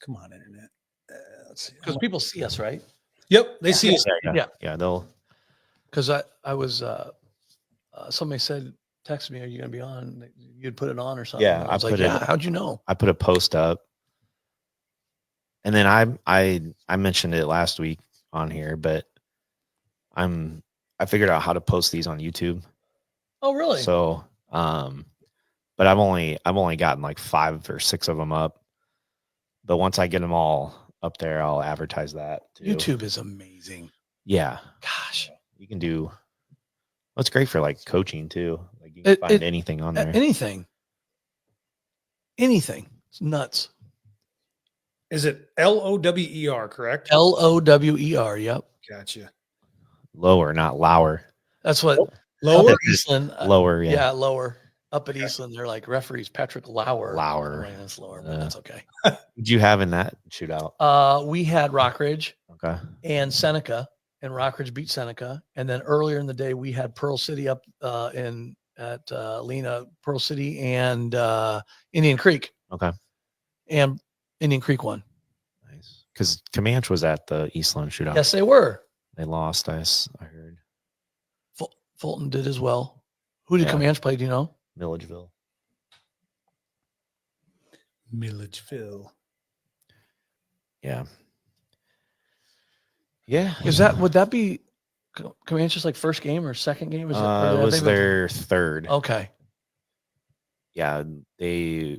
Come on, internet. Let's see. Because people see us, right? Yep, they see us. Yeah. They'll. Because I was somebody texted me, "Are you going to be on?" You'd put it on or something. Yeah, I was like, "Yeah." How'd you know? I put a post up, and then I mentioned it last week on here, but I figured out how to post these on YouTube. Oh, really? So, but I've only gotten like 5 or 6 of them up. But once I get them all up there, I'll advertise that too. YouTube is amazing. Yeah. Gosh. You can do. Well, it's great for like coaching too. Like you can find anything on there. Anything. It's nuts. Is it LOWER, correct? LOWER. Yep. Gotcha. Lower, not lower. That's what Lower? Eastland. Lower, yeah. Yeah, lower. Up at Eastland, they're like referees Patrick Lauer. That's lower, but that's okay. Did you have in that shootout? We had Rockridge and Seneca, and Rockridge beat Seneca. And then earlier in the day, we had Pearl City up at Lena, Pearl City and Indian Creek. Okay. And Indian Creek won. Nice. Because Comanche was at the Eastland shootout. Yes, they were. They lost, I heard. Fulton did as well. Who did Comanche play? Do you know? Milledgeville. Yeah. Yeah. Would that be Comanche's like first game or second game? It was their third. Okay. Yeah, they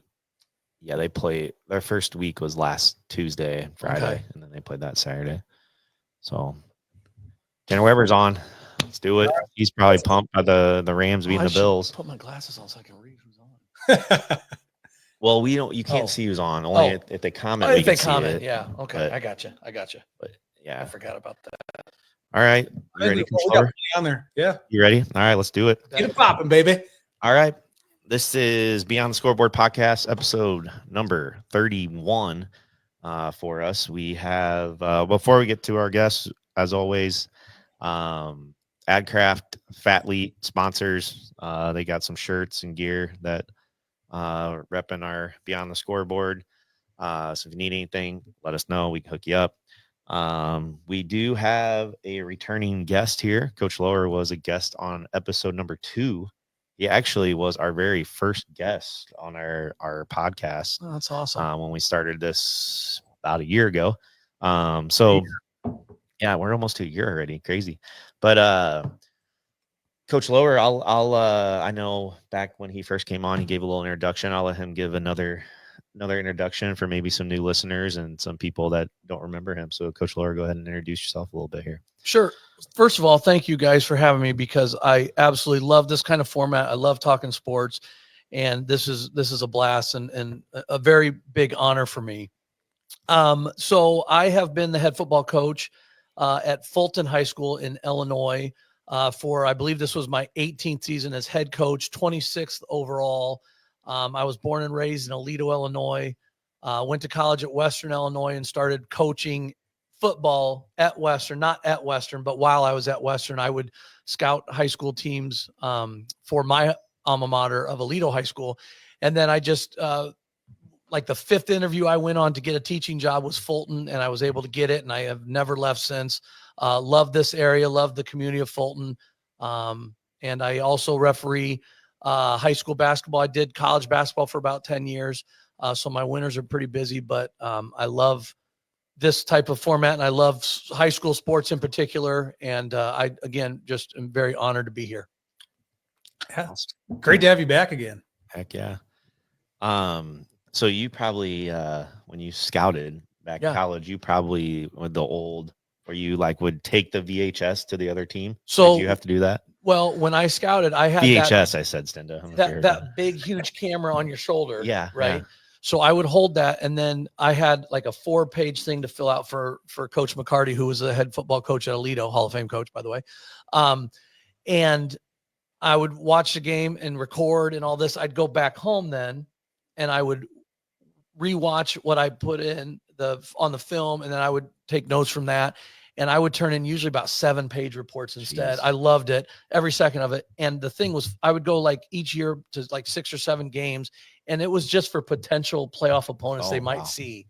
played. Their first week was last Tuesday and Friday, and then they played that Saturday. So, Tanner Weber's on. Let's do it. He's probably pumped by the Rams beating the Bills. Put my glasses on so I can read who's on. Well, you can't see who's on. Only if they comment. If they comment, yeah. Okay, I got you. But yeah, I forgot about that. All right, you ready? On there, yeah. You ready? All right, let's do it. Get it popping, baby. All right, this is Beyond the Scoreboard podcast, episode number 31. For us, we have before we get to our guests, as always, AdCraft, Fatly sponsors. They got some shirts and gear that repping our Beyond the Scoreboard. So if you need anything, let us know. We can hook you up. We do have a returning guest here. Coach Lower was a guest on episode number 2. He actually was our very first guest on our podcast. Oh, that's awesome. When we started this about a year ago. So yeah, we're almost to a year already. Crazy. But Coach Lower, I know back when he first came on, he gave a little introduction. I'll let him give another introduction for maybe some new listeners and some people that don't remember him. So Coach Lower, go ahead and introduce yourself a little bit here. Sure. First of all, thank you guys for having me because I absolutely love this kind of format. I love talking sports, and this is a blast and a very big honor for me. So I have been the head football coach at Fulton High School in Illinois for, I believe this was my 18th season as head coach, 26th overall. I was born and raised in Aledo, Illinois, went to college at Western Illinois and started coaching football at Western, not at Western, but while I was at Western, I would scout high school teams for my alma mater of Aledo High School. And then I just, like the 5th interview I went on to get a teaching job was Fulton, and I was able to get it, and I have never left since. Love this area, love the community of Fulton. And I also referee high school basketball. I did college basketball for about 10 years. So my winters are pretty busy, but I love this type of format, and I love high school sports in particular. And I, again, just am very honored to be here. Yeah. Great to have you back again. Heck yeah. So you probably, when you scouted back in college, you probably with the old, where you like would take the VHS to the other team. So did you have to do that? Well, when I scouted, I had VHS. I said, Stenda, that big, huge camera on your shoulder. Yeah. Right. Yeah. So I would hold that, and then I had like a 4-page thing to fill out for Coach McCarty, who was the head football coach at Aledo, Hall of Fame coach, by the way. And I would watch the game and record and all this. I'd go back home then, and I would rewatch what I put in on the film, and then I would take notes from that. And I would turn in usually about 7-page reports instead. Jeez. I loved it, every second of it. And the thing was, I would go like each year to like 6 or 7 games, and it was just for potential playoff opponents they might see.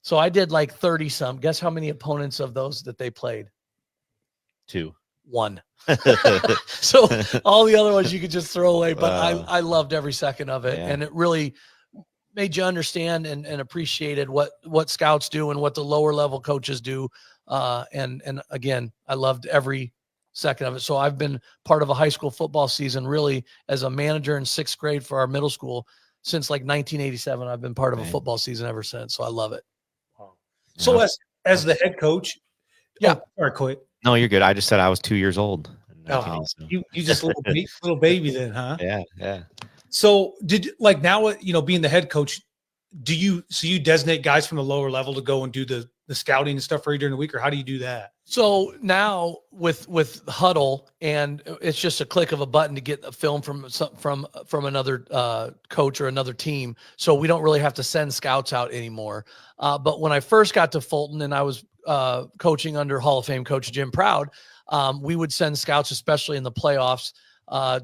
So I did like 30 some. Guess how many opponents of those that they played? 2. 1. So all the other ones you could just throw away, but Wow. I loved every second of it. Yeah. And it really made you understand and appreciated what scouts do and what the lower level coaches do. And again, I loved every second of it. So I've been part of a high school football season, really as a manager in 6th grade for our middle school since like 1987. I've been part of a Right. football season ever since. So I love it. So Yeah. as the head coach, Yeah. or quit. No, you're good. I just said I was 2 years old. in Oh, 1987. you just little baby then, huh? Yeah, yeah. So did like now, being the head coach, you designate guys from the lower level to go and do the scouting and stuff for you during the week, or how do you do that? So now with Huddle, and it's just a click of a button to get a film from another coach or another team. So we don't really have to send scouts out anymore. But when I first got to Fulton and I was coaching under Hall of Fame coach Jim Proud, we would send scouts, especially in the playoffs,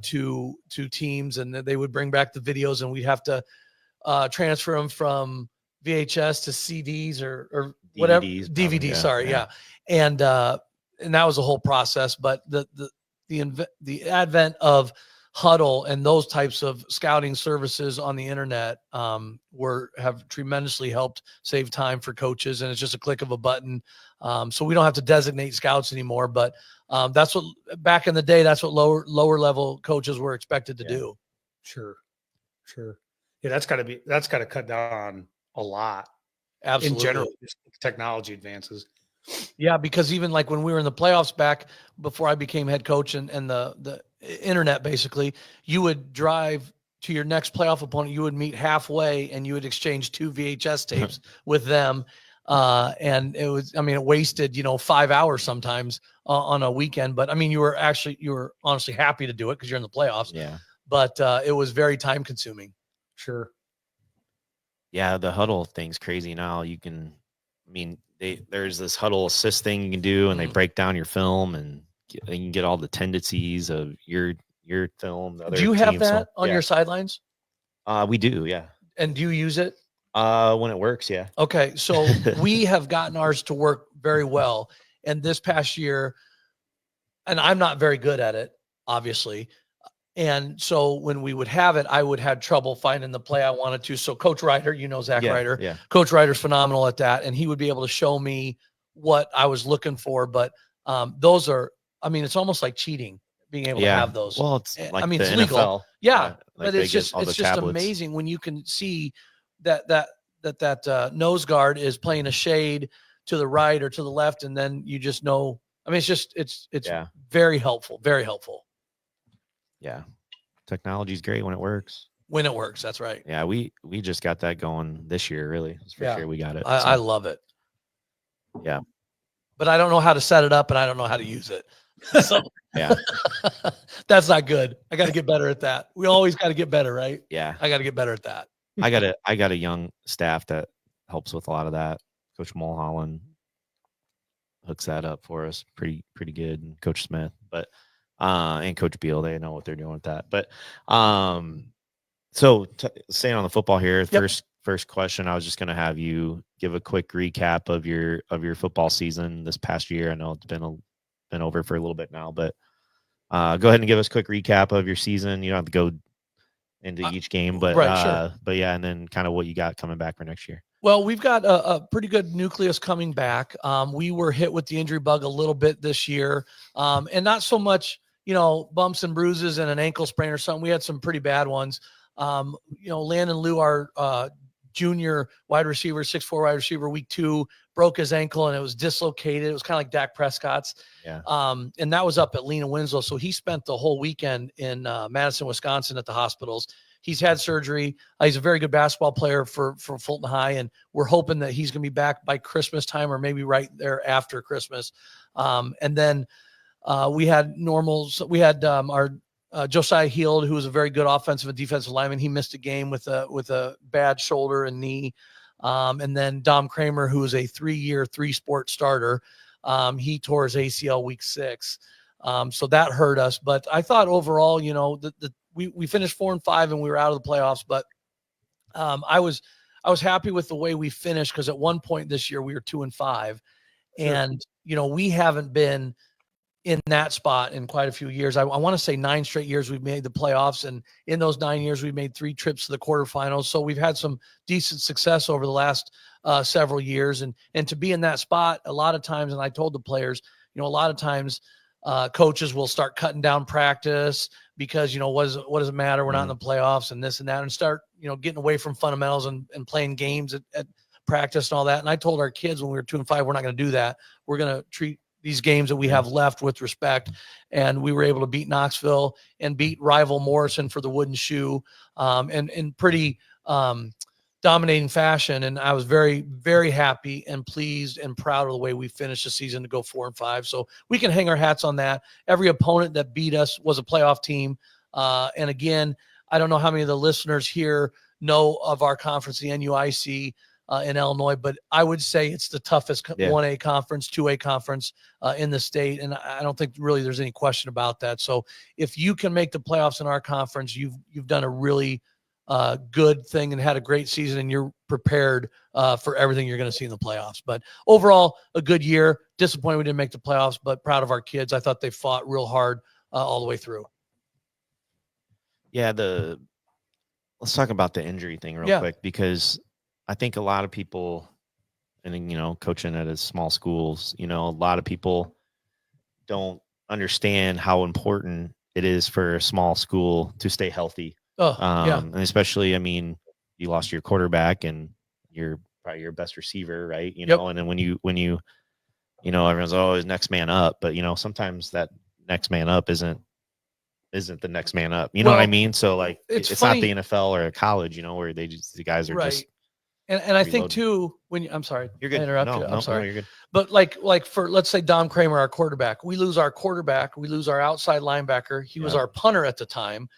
to teams, and they would bring back the videos, and we'd have to transfer them from VHS to CDs or whatever DVDs, DVD. probably, yeah, Sorry, yeah. and that was a whole process. But the advent of Huddle and those types of scouting services on the internet have tremendously helped save time for coaches, and it's just a click of a button. So we don't have to designate scouts anymore. But that's what back in the day, that's what lower level coaches were expected to do. Sure. Yeah, that's got to cut down a lot. Absolutely. In general, just technology advances. Yeah, because even like when we were in the playoffs back before I became head coach and the internet, basically, you would drive to your next playoff opponent, you would meet halfway and you would exchange 2 VHS tapes with them. And it wasted, 5 hours sometimes on a weekend. But I mean, you were honestly happy to do it because you're in the playoffs. Yeah. But it was very time consuming. Sure. Yeah, the Huddle thing's crazy now. There's this Huddle assist thing you can do, and they break down your film, and you can get all the tendencies of your film. Do you have that on your sidelines? We do, yeah. And do you use it? When it works, yeah. Okay, so we have gotten ours to work very well. And this past year, and I'm not very good at it, obviously. And so when we would have it, I would have trouble finding the play I wanted to. So Coach Ryder, Zach Ryder, yeah. Coach Ryder's phenomenal at that. And he would be able to show me what I was looking for. But those are, it's almost like cheating, being able to have those. Well, it's like it's the legal. NFL. Yeah. Like But it's just amazing when you can see that nose guard is playing a shade to the right or to the left. And then you just know, it's very helpful, very helpful. Yeah. Technology's great when it works. When it works, that's right. Yeah, we just got that going this year, really. For sure we got it. I love it. Yeah. But I don't know how to set it up and I don't know how to use it. So yeah. That's not good. I got to get better at that. We always got to get better, right? Yeah. I got to get better at that. I got a young staff that helps with a lot of that. Coach Mulholland hooks that up for us pretty good, and Coach Smith, but and Coach Beal, they know what they're doing with that. But so staying on the football here, first question, I was just going to have you give a quick recap of your football season this past year. I know it's been over for a little bit now, but go ahead and give us a quick recap of your season. You don't have to go into each game, but sure. But yeah, and then kind of what you got coming back for next year. Well, we've got a pretty good nucleus coming back. We were hit with the injury bug a little bit this year, and not so much, bumps and bruises and an ankle sprain or something. We had some pretty bad ones. Landon Liu, our junior wide receiver, 6'4" wide receiver, week 2, broke his ankle and it was dislocated. It was kind of like Dak Prescott's. Yeah. And that was up at Lena Winslow. So he spent the whole weekend in Madison, Wisconsin at the hospitals. He's had surgery. He's a very good basketball player for Fulton High, and we're hoping that he's going to be back by Christmas time or maybe right there after Christmas. And then we had our Josiah Heald, who was a very good offensive and defensive lineman. He missed a game with a bad shoulder and knee. And then Dom Kramer, who is a 3-year, 3-sport starter. He tore his ACL week 6. So that hurt us. But I thought overall, we finished 4-5 and we were out of the playoffs. But I was I was happy with the way we finished, because at one point this year we were 2-5, Sure. and we haven't been in that spot in quite a few years. I want to say 9 straight years we've made the playoffs, and in those 9 years we've made 3 trips to the quarterfinals. So we've had some decent success over the last several years, and to be in that spot a lot of times. And I told the players, a lot of times coaches will start cutting down practice because, what does it matter? We're not in the playoffs and this and that, and start, getting away from fundamentals and playing games at practice and all that. And I told our kids when we were 2-5, we're not going to do that. We're going to treat these games that we have left with respect. And we were able to beat Knoxville and beat rival Morrison for the wooden shoe, and in pretty dominating fashion. And I was very, very happy and pleased and proud of the way we finished the season to go 4-5. So we can hang our hats on that. Every opponent that beat us was a playoff team. And again, I don't know how many of the listeners here know of our conference, the NUIC, in Illinois, but I would say it's the toughest 1A conference, 2A conference in the state. And I don't think really there's any question about that. So if you can make the playoffs in our conference, you've done a really good thing and had a great season, and you're prepared for everything you're going to see in the playoffs. But overall, a good year. Disappointed we didn't make the playoffs, but proud of our kids. I thought they fought real hard all the way through. Yeah, let's talk about the injury thing real quick, because I think a lot of people, and coaching at a small schools, a lot of people don't understand how important it is for a small school to stay healthy. And especially, you lost your quarterback and you're probably your best receiver, right? And then when you everyone's always next man up, but sometimes that next man up isn't the next man up. You know what I mean? So like it's not the NFL or a college, where the guys are just. And I think too, I'm sorry, you're good. I'm sorry. No, you're good. But like for, let's say Dom Kramer, our quarterback, we lose our quarterback, we lose our outside linebacker. He was our punter at the time.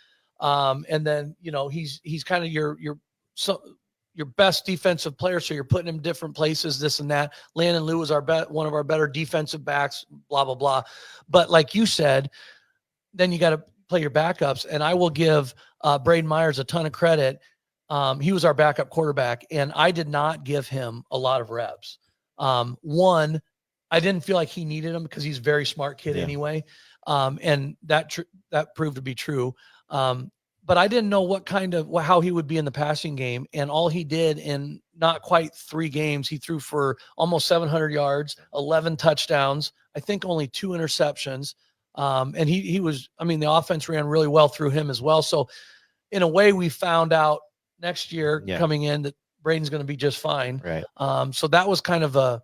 And then, he's kind of your best defensive player. So you're putting him different places, this and that. Landon Liu was one of our better defensive backs, blah, blah, blah. But like you said, then you got to play your backups. And I will give Braden Myers a ton of credit. He was our backup quarterback, and I did not give him a lot of reps. One, I didn't feel like he needed him because he's a very smart kid anyway. And that proved to be true. But I didn't know how he would be in the passing game. And all he did in not quite 3 games, he threw for almost 700 yards, 11 touchdowns, I think only 2 interceptions. And he was, the offense ran really well through him as well. So in a way, we found out next year coming in that Braden's going to be just fine. Right. So that was kind of a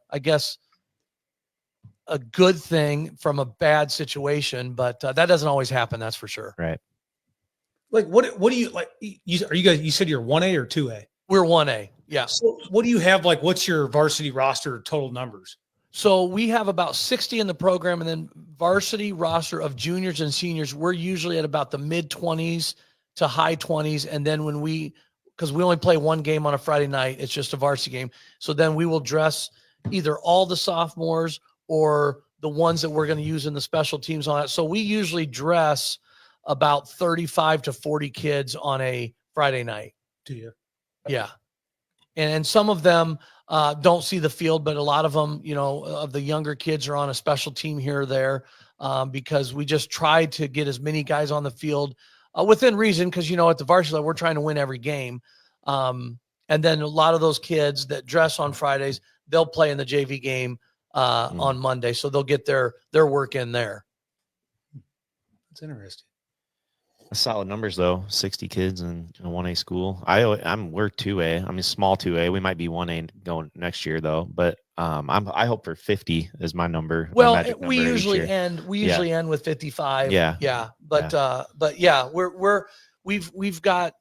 good thing from a bad situation, but that doesn't always happen. That's for sure. Right. Like, what do you like? You said you're 1A or 2A? We're 1A. Yeah. So what do you have? Like, what's your varsity roster total numbers? So we have about 60 in the program, and then varsity roster of juniors and seniors, we're usually at about the mid 20s to high 20s. And then because we only play 1 game on a Friday night, it's just a varsity game. So then we will dress either all the sophomores or the ones that we're going to use in the special teams on that. So we usually dress about 35 to 40 kids on a Friday night. Do you? Yeah. And some of them don't see the field, but a lot of them, of the younger kids are on a special team here or there, because we just try to get as many guys on the field within reason. Because, at the varsity level, we're trying to win every game. And then a lot of those kids that dress on Fridays, they'll play in the JV game on Monday. So they'll get their work in there. That's interesting. Solid numbers though. 60 kids in a 1A school. We're 2A. Small 2A. We might be 1A going next year though. But I hope for 50 is my number. Well, my number we usually end with 55. Yeah. But yeah, we've got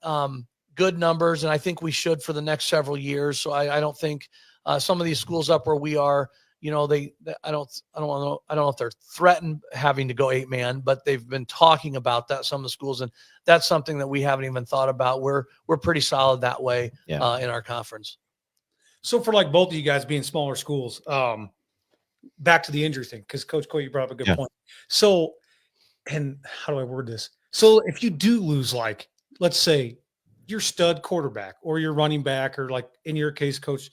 good numbers, and I think we should for the next several years. So I don't think some of these schools up where we are, I don't know if they're threatened having to go 8-man, but they've been talking about that, some of the schools, and that's something that we haven't even thought about. We're pretty solid that way in our conference. So for like both of you guys being smaller schools, back to the injury thing, because Coach Coy, you brought up a good point. So, and how do I word this? So if you do lose, like, let's say your stud quarterback or your running back, or like in your case, coach,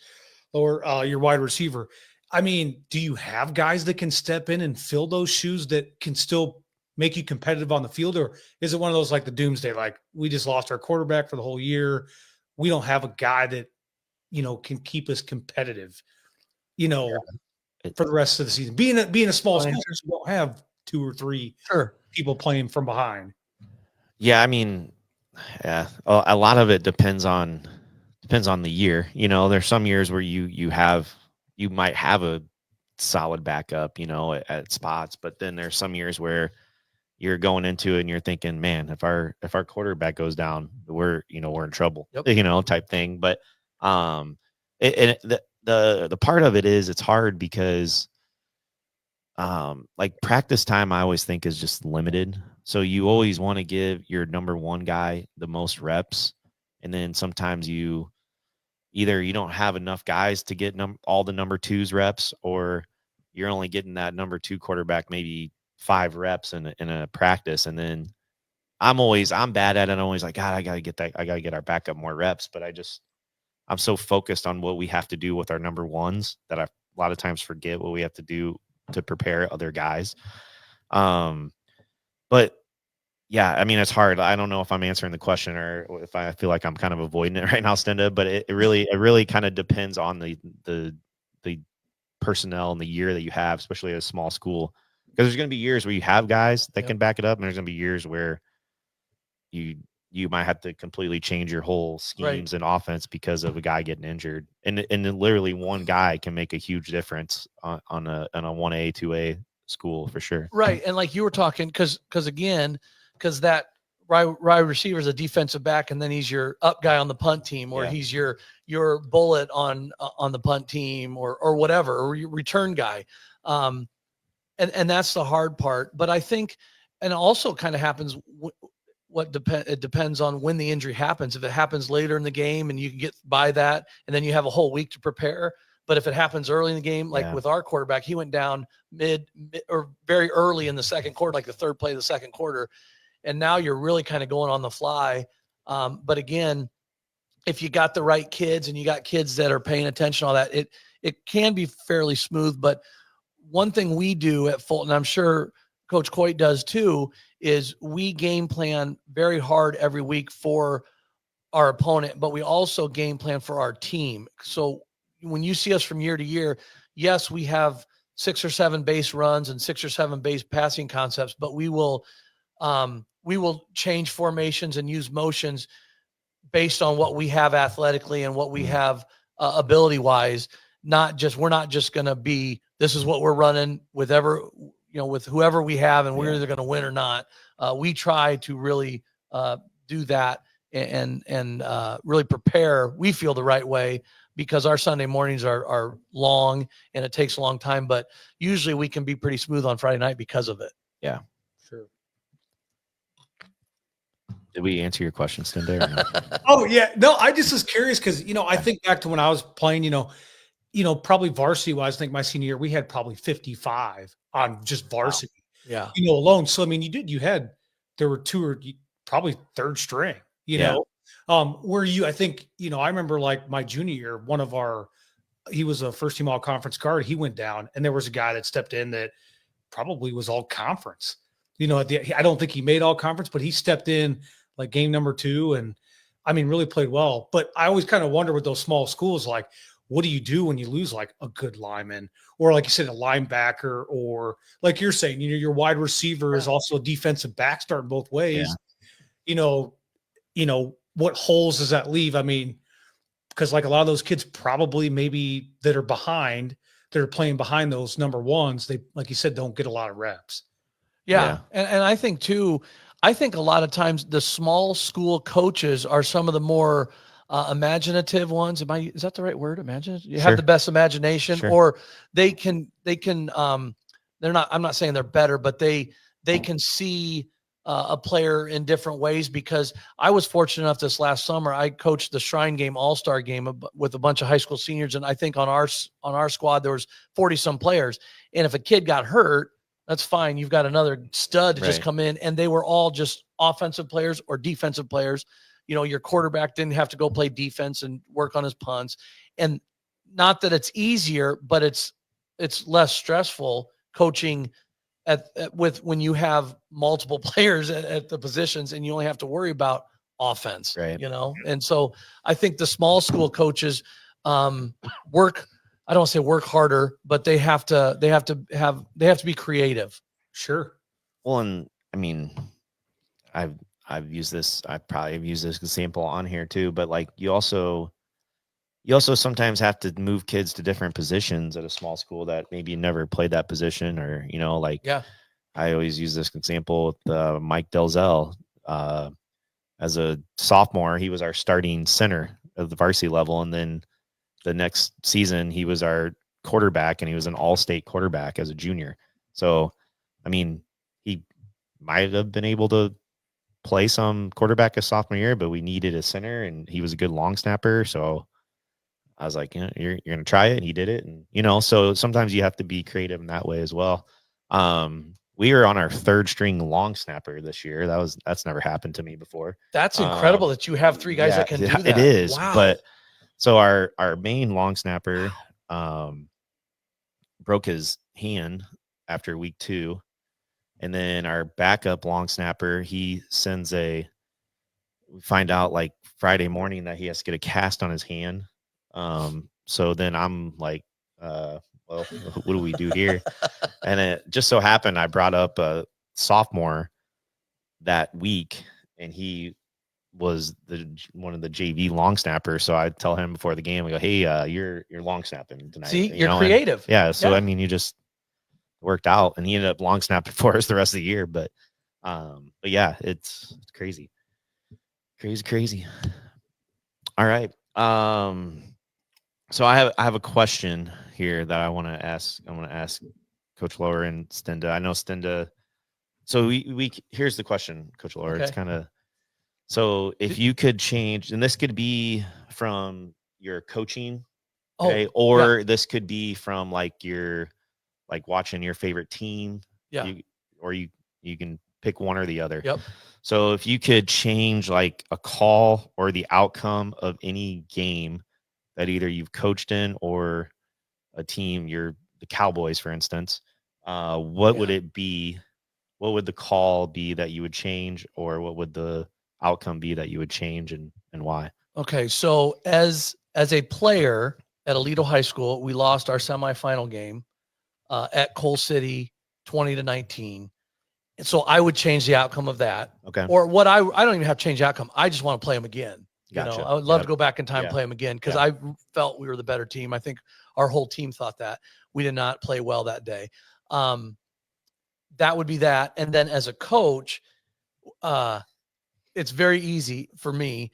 or your wide receiver. I mean, do you have guys that can step in and fill those shoes that can still make you competitive on the field? Or is it one of those like the doomsday, like we just lost our quarterback for the whole year. We don't have a guy that, can keep us competitive, for the rest of the season. Being a small school, you don't have 2 or 3 people playing from behind. Yeah, I mean, yeah, a lot of it depends on the year. There's some years where you might have a solid backup, at spots, but then there's some years where you're going into it and you're thinking, man, if our quarterback goes down, we're in trouble, type thing. But the part of it is it's hard because like practice time, I always think is just limited. So you always want to give your number one guy the most reps. And then sometimes you don't have enough guys to get all the number 2s reps, or you're only getting that number 2 quarterback maybe 5 reps in a practice. And then I'm bad at it. I'm always like, God, I got to get our backup more reps. But I'm so focused on what we have to do with our number 1s that I a lot of times forget what we have to do to prepare other guys. But yeah, I mean, it's hard. I don't know if I'm answering the question or if I feel like I'm kind of avoiding it right now, Stenda, but it really kind of depends on the personnel and the year that you have, especially at a small school, because there's going to be years where you have guys that can back it up, and there's going to be years where you might have to completely change your whole schemes and offense because of a guy getting injured. And then literally one guy can make a huge difference on a 1A, 2A school for sure. Right. And like you were talking, because that wide receiver is a defensive back, and then he's your up guy on the punt team, or he's your bullet on the punt team, or whatever, or your return guy. And that's the hard part. But I think, and it also kind of happens it depends on when the injury happens. If it happens later in the game and you can get by that, and then you have a whole week to prepare. But if it happens early in the game, like with our quarterback, he went down mid or very early in the second quarter, like the third play of the second quarter. And now you're really kind of going on the fly. But again, if you got the right kids and you got kids that are paying attention, all that, it can be fairly smooth. But one thing we do at Fulton, I'm sure Coach Coit does too, is we game plan very hard every week for our opponent, but we also game plan for our team. So when you see us from year to year, yes, we have 6 or 7 base runs and 6 or 7 base passing concepts, but we will change formations and use motions based on what we have athletically and what we have ability wise. We're not just going to be, this is what we're running with with whoever we have, and we're either going to win or not. We try to really do that and really prepare, we feel, the right way, because our Sunday mornings are long and it takes a long time, but usually we can be pretty smooth on Friday night because of it. Yeah. Sure. Did we answer your question, Stenda, or not? Oh yeah. No, I just was curious because, I think back to when I was playing, probably varsity wise, I think my senior year, we had probably 55 on just varsity, alone. So, I mean, there were 2 or probably third string, know, I think, I remember like my junior year, he was a first team all conference guard. He went down, and there was a guy that stepped in that probably was all conference, I don't think he made all conference, but he stepped in like game number 2. And I mean, really played well. But I always kind of wonder with those small schools, like, what do you do when you lose like a good lineman, or like you said, a linebacker, or like you're saying, your wide receiver is also a defensive back starting both ways. What holes does that leave? I mean, because like a lot of those kids probably maybe that are playing behind those number 1s, they, like you said, don't get a lot of reps. Yeah. And I think too, a lot of times the small school coaches are some of the more imaginative ones. Is that the right word? Imaginative? You have the best imagination, or they can, I'm not saying they're better, but they can see a player in different ways, because I was fortunate enough this last summer, I coached the Shrine Game All-Star game with a bunch of high school seniors. And I think on our squad, there was 40 some players. And if a kid got hurt, that's fine. You've got another stud to just come in, and they were all just offensive players or defensive players. your quarterback didn't have to go play defense and work on his punts. And not that it's easier, but it's less stressful coaching with when you have multiple players at the positions and you only have to worry about offense, right. And so I think the small school coaches work, I don't want to say work harder, but they have to be creative. Sure. Well, and I mean, I've used this, I probably have used this example on here too, but like you also sometimes have to move kids to different positions at a small school that maybe never played that position, or, Yeah. I always use this example with Mike Delzell. As a sophomore, he was our starting center at the varsity level. And then the next season he was our quarterback, and he was an all-state quarterback as a junior. So, I mean, he might have been able to play some quarterback his sophomore year, but we needed a center, and he was a good long snapper. So I was like, you're going to try it. And he did it. And, so sometimes you have to be creative in that way as well. We were on our third string long snapper this year. That's never happened to me before. That's incredible that you have 3 guys that can do that. It is. Wow. But so our main long snapper broke his hand after week 2. And then our backup long snapper, we find out like Friday morning that he has to get a cast on his hand. So then I'm like, well, what do we do here? And it just so happened I brought up a sophomore that week, and he was one of the JV long snappers. So I tell him before the game, we go, hey, you're long snapping tonight. See, you're creative. And, so I mean, you just worked out, and he ended up long snapping for us the rest of the year. But yeah, it's crazy. Crazy. All right. So I have a question here that I want to ask. I want to ask Coach Lower and Stenda. I know Stenda. So we here's the question, Coach Lower. Okay. It's kind of, so if you could change, and this could be from your coaching, okay, or this could be from like your, like watching your favorite team. Yeah. You can pick one or the other. Yep. So if you could change like a call or the outcome of any game that either you've coached in or a team, the Cowboys, for instance, what would it be? What would the call be that you would change, or what would the outcome be that you would change, and why? Okay. So as a player at Aledo High School, we lost our semifinal game at Coal City 20-19. And so I would change the outcome of that. Okay. Or what I don't even have to change the outcome. I just want to play them again. Gotcha. I would love to go back in time and play them again, because I felt we were the better team. I think our whole team thought that. We did not play well that day. That would be that. And then as a coach, it's very easy for me.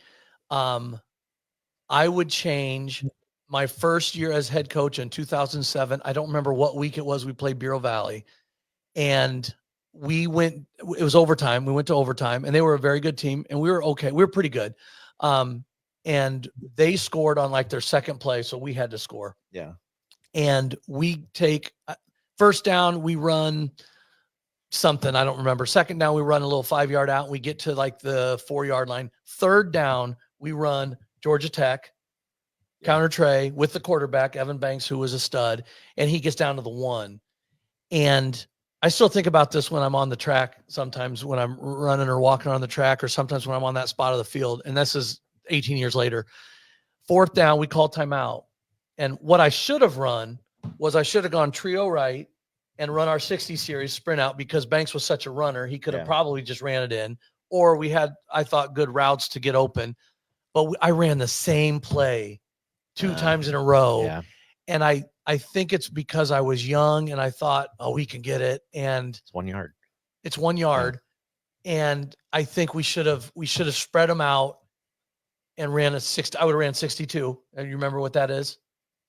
I would change my first year as head coach in 2007. I don't remember what week it was. We played Bureau Valley, and it was overtime. We went to overtime, and they were a very good team, and we were okay. We were pretty good. And they scored on like their second play, so we had to score. Yeah. And we take first down, we run something, I don't remember. Second down, we run a little 5-yard out, and we get to like the 4-yard line. Third down, we run Georgia Tech counter tray with the quarterback, Evan Banks, who was a stud, and he gets down to the 1. And I still think about this when I'm on the track, sometimes when I'm running or walking on the track, or sometimes when I'm on that spot of the field. And this is 18 years later. 4th down, we call timeout. And what I should have run was I should have gone trio right and run our 60 series sprint out, because Banks was such a runner. He could have probably just ran it in, or we had, I thought, good routes to get open. But I ran the same play 2 times in a row. Yeah. And I think it's because I was young and I thought, oh, we can get it. And It's 1 yard. It's 1 yard. Yeah. And I think we should have spread them out and ran I would have ran 62. And you remember what that is?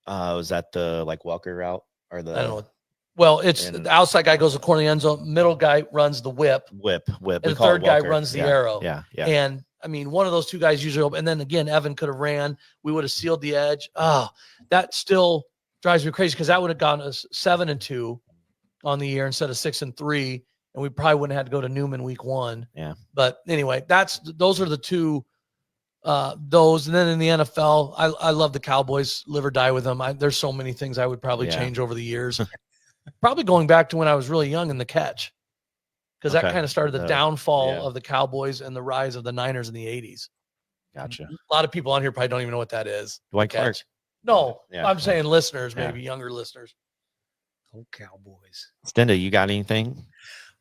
Was that the like Welker route, or the? I don't know. Well, it's the outside guy goes to the corner of the end zone. Middle guy runs the whip. Whip. And the third guy runs the arrow. Yeah. And I mean, one of those 2 guys usually open. And then again, Evan could have ran. We would have sealed the edge. Oh, that still drives me crazy, because that would have gotten us 7-2 on the year instead of 6-3. And we probably wouldn't have had to go to Newman week 1. Yeah. But anyway, those are the 2 those. And then in the NFL, I love the Cowboys, live or die with them. There's so many things I would probably change over the years. Probably going back to when I was really young in the catch, because that kind of started the downfall of the Cowboys and the rise of the Niners in the 80s. Gotcha. A lot of people on here probably don't even know what that is. Dwight Clark. No, I'm saying listeners, maybe younger listeners. Oh, Cowboys. Stenda, you got anything?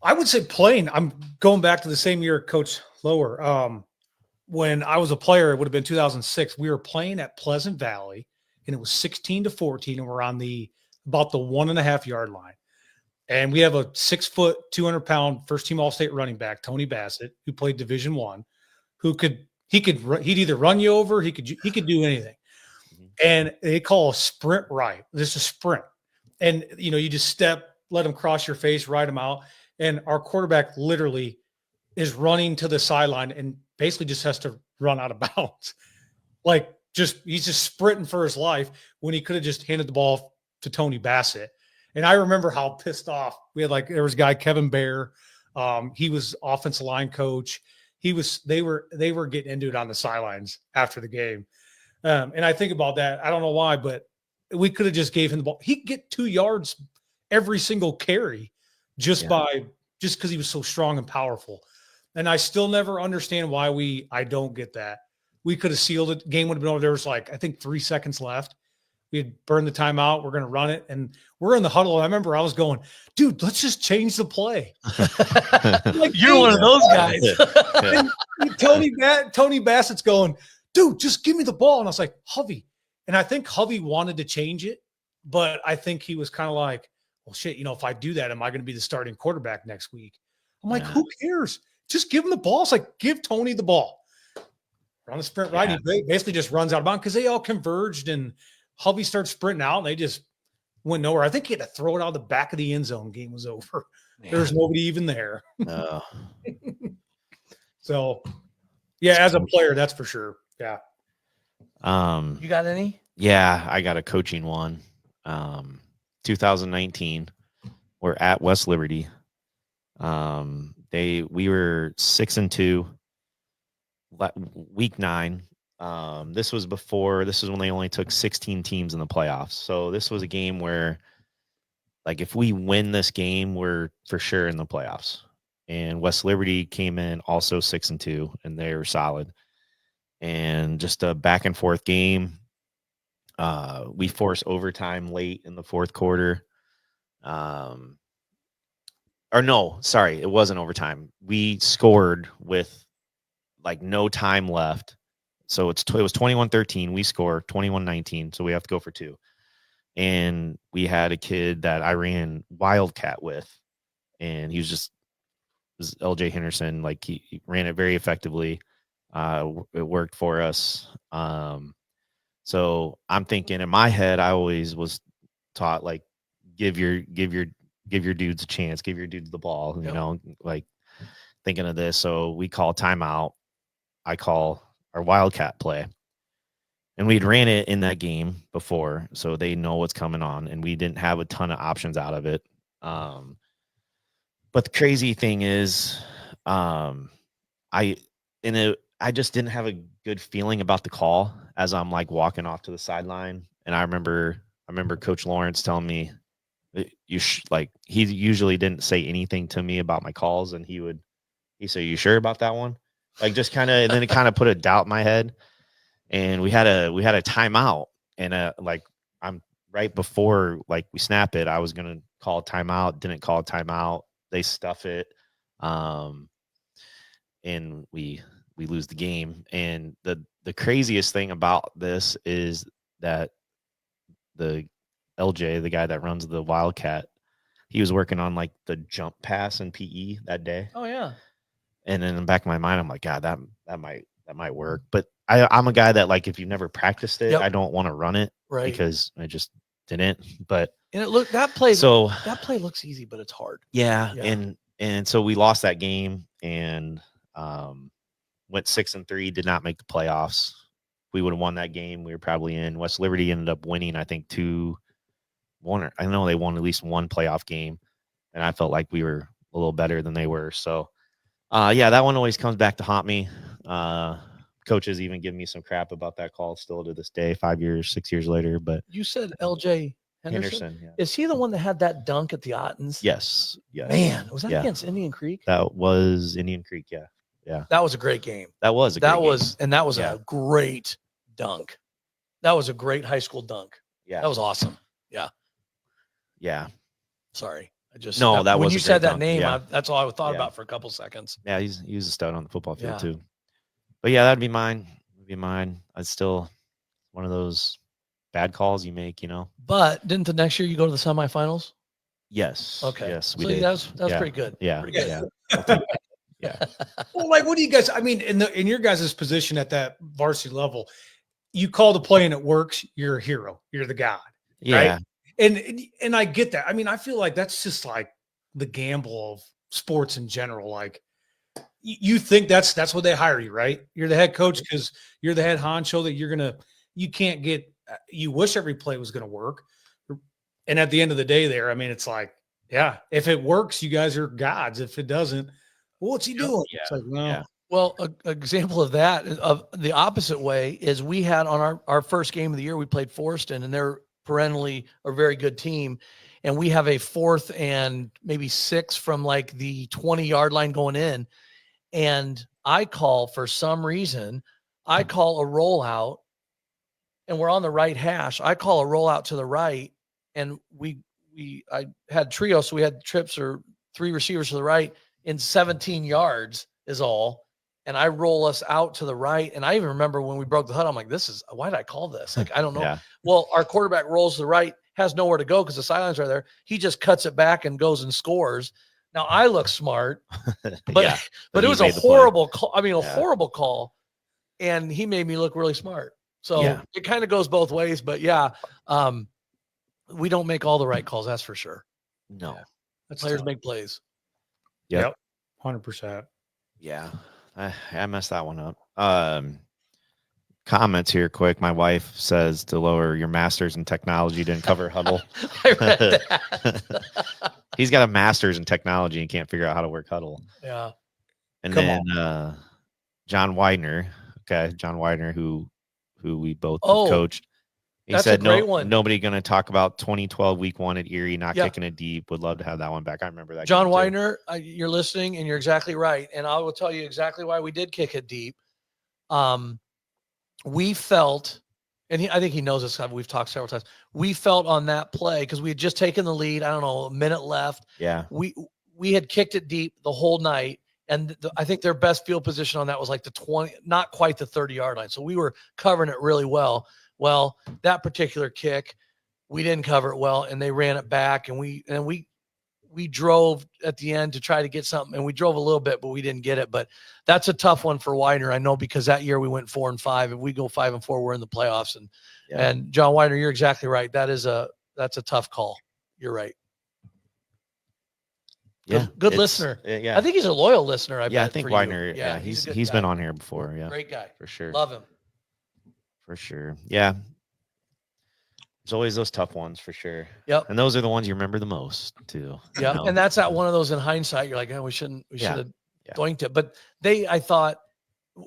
I would say playing. I'm going back to the same year Coach Lower. When I was a player, it would have been 2006. We were playing at Pleasant Valley, and it was 16-14, and we're on about the 1.5 yard line. And we have a 6 foot, 200-pound first team All-State running back, Tony Bassett, who played Division I, he'd either run you over, he could do anything. And they call a sprint right. This is a sprint. And, you just step, let him cross your face, ride him out. And our quarterback literally is running to the sideline and basically just has to run out of bounds. He's just sprinting for his life when he could have just handed the ball to Tony Bassett. And I remember how pissed off we had. There was a guy, Kevin Bear. He was offensive line coach. They were getting into it on the sidelines after the game. And I think about that. I don't know why, but we could have just gave him the ball. He could get 2 yards every single carry just because he was so strong and powerful. And I still never understand why I don't get that. We could have sealed it. Game would have been over. There was I think 3 seconds left. We had burned the timeout. We're going to run it. And we're in the huddle. I remember I was going, dude, let's just change the play. You're one of those guys. And Tony Bassett's going, dude, just give me the ball. And I was like, Hovey. And I think Hovey wanted to change it, but I think he was kind of like, well, shit, if I do that, am I going to be the starting quarterback next week? I'm like, who cares? Just give him the ball. It's like, give Tony the ball. Run the sprint right. He basically just runs out of bounds because they all converged and Hovey starts sprinting out and they just went nowhere. I think he had to throw it out of the back of the end zone. Game was over. There's nobody even there. So, as a player, that's for sure. Yeah. You got any? Yeah, I got a coaching one. 2019, we're at West Liberty. We were 6-2, week 9. This was when they only took 16 teams in the playoffs. So this was a game where, if we win this game, we're for sure in the playoffs. And West Liberty came in also 6-2, and they were solid. And just a back and forth game. We forced overtime late in the fourth quarter. It wasn't overtime. We scored with no time left. So it was 21-13. We score 21-19. So we have to go for 2. And we had a kid that I ran Wildcat with, and he was LJ Henderson. He ran it very effectively. It worked for us. So I'm thinking in my head, I always was taught give your dudes a chance, give your dudes the ball, thinking of this. So we call timeout. I call our Wildcat play, and we'd ran it in that game before, so they know what's coming on, and we didn't have a ton of options out of it. But the crazy thing is, I just didn't have a good feeling about the call as I'm walking off to the sideline. And I remember Coach Lawrence telling me he usually didn't say anything to me about my calls. And he said, "You sure about that one?" And then it kind of put a doubt in my head. And we had a timeout, and I'm right before we snap it, I was going to call a timeout, didn't call a timeout. They stuff it. And we lose the game. And the craziest thing about this is that the LJ, the guy that runs the Wildcat, he was working on the jump pass in PE that day. Oh yeah. And in the back of my mind, I'm like, God, that might work. But I'm a guy that if you've never practiced it, I don't want to run it because I just didn't. But that play looks easy, but it's hard. Yeah. And so we lost that game and went 6-3, did not make the playoffs. We would have won that game. We were probably in. West Liberty ended up winning, I think, 2-1. I know they won at least one playoff game, and I felt like we were a little better than they were. So, that one always comes back to haunt me. coaches even give me some crap about that call still to this day, 5 years, 6 years later. But You said LJ Henderson. Yeah. Is he the one that had that dunk at the Ottens? Yes. Yes. Man, was that Yeah. against Indian Creek? That was Indian Creek. Yeah. Yeah. That was a great game. That was a great game. That was Yeah. a great dunk. That was a great high school dunk. Yeah. That was awesome. Yeah. Yeah. Sorry. That when was you a said great that dunk. name, Yeah. that's all I thought Yeah. about for a couple seconds. Yeah, he was a stud on the football field Yeah. too. But yeah, that'd be mine. I'd still one of those bad calls you make, But didn't the next year you go to the semifinals? Yes. Okay. Yes, we So did. that was Yeah. pretty good. Yeah. Pretty good. Yeah. I'll take that. Yeah. Well, like, what do you guys? I mean, in your guys' position at that varsity level, you call the play and it works. You're a hero. You're the god. Yeah. Right? And I get that. I mean, I feel like that's just like the gamble of sports in general. Like, you think that's what they hire you, right? You're the head coach because you're the head honcho that you can't get. You wish every play was going to work, and at the end of the day, there, I mean, it's like, yeah, if it works, you guys are gods. If it doesn't, well, what's he doing? Yeah. It's like, well, Yeah. Well, an example of that, of the opposite way, is we had on our first game of the year, we played Forston, and they're perennially a very good team. And we have a 4th and maybe 6 from like the 20-yard line going in. And for some reason, I call a rollout, and we're on the right hash. I call a rollout to the right, and I had trio, so we had trips or 3 receivers to the right in 17 yards is all. And I roll us out to the right. And I even remember when we broke the huddle, I'm like, why did I call this? Like, I don't know. Yeah. Well, our quarterback rolls to the right, has nowhere to go because the sidelines are there. He just cuts it back and goes and scores. Now I look smart, but Yeah. but it was a horrible call. I mean, horrible call. And he made me look really smart. So it kind of goes both ways, but we don't make all the right calls. That's for sure. No. Players make plays. Yep. 100%. Yeah. I messed that one up. Comments here quick. My wife says to lower your master's in technology didn't cover huddle. I read that. He's got a master's in technology and can't figure out how to work huddle. Yeah. And John Widener, who we both coached. He said nobody going to talk about 2012 week 1 at Erie, not kicking it deep. Would love to have that one back. I remember that. John Widener, you're listening and you're exactly right. And I will tell you exactly why we did kick it deep. We felt, and I think he knows this. We've talked several times. We felt on that play because we had just taken the lead. I don't know, a minute left. Yeah. We had kicked it deep the whole night. And I think their best field position on that was like the 20, not quite the 30-yard line. So we were covering it really well. Well, that particular kick, we didn't cover it well, and they ran it back, and we drove at the end to try to get something, and we drove a little bit, but we didn't get it. But that's a tough one for Widener, I know, because that year we went 4-5. If we go 5-4, we're in the playoffs. And John Widener, you're exactly right. That's a tough call. You're right. Yeah, good listener. Yeah, I think he's a loyal listener. I think Widener. Yeah, he's been on here before. Yeah, great guy for sure. Love him for sure. Yeah, there's always those tough ones for sure. Yep, and those are the ones you remember the most too. Yeah, and that's that one of those in hindsight. You're like, oh, we should have doinked it. But I thought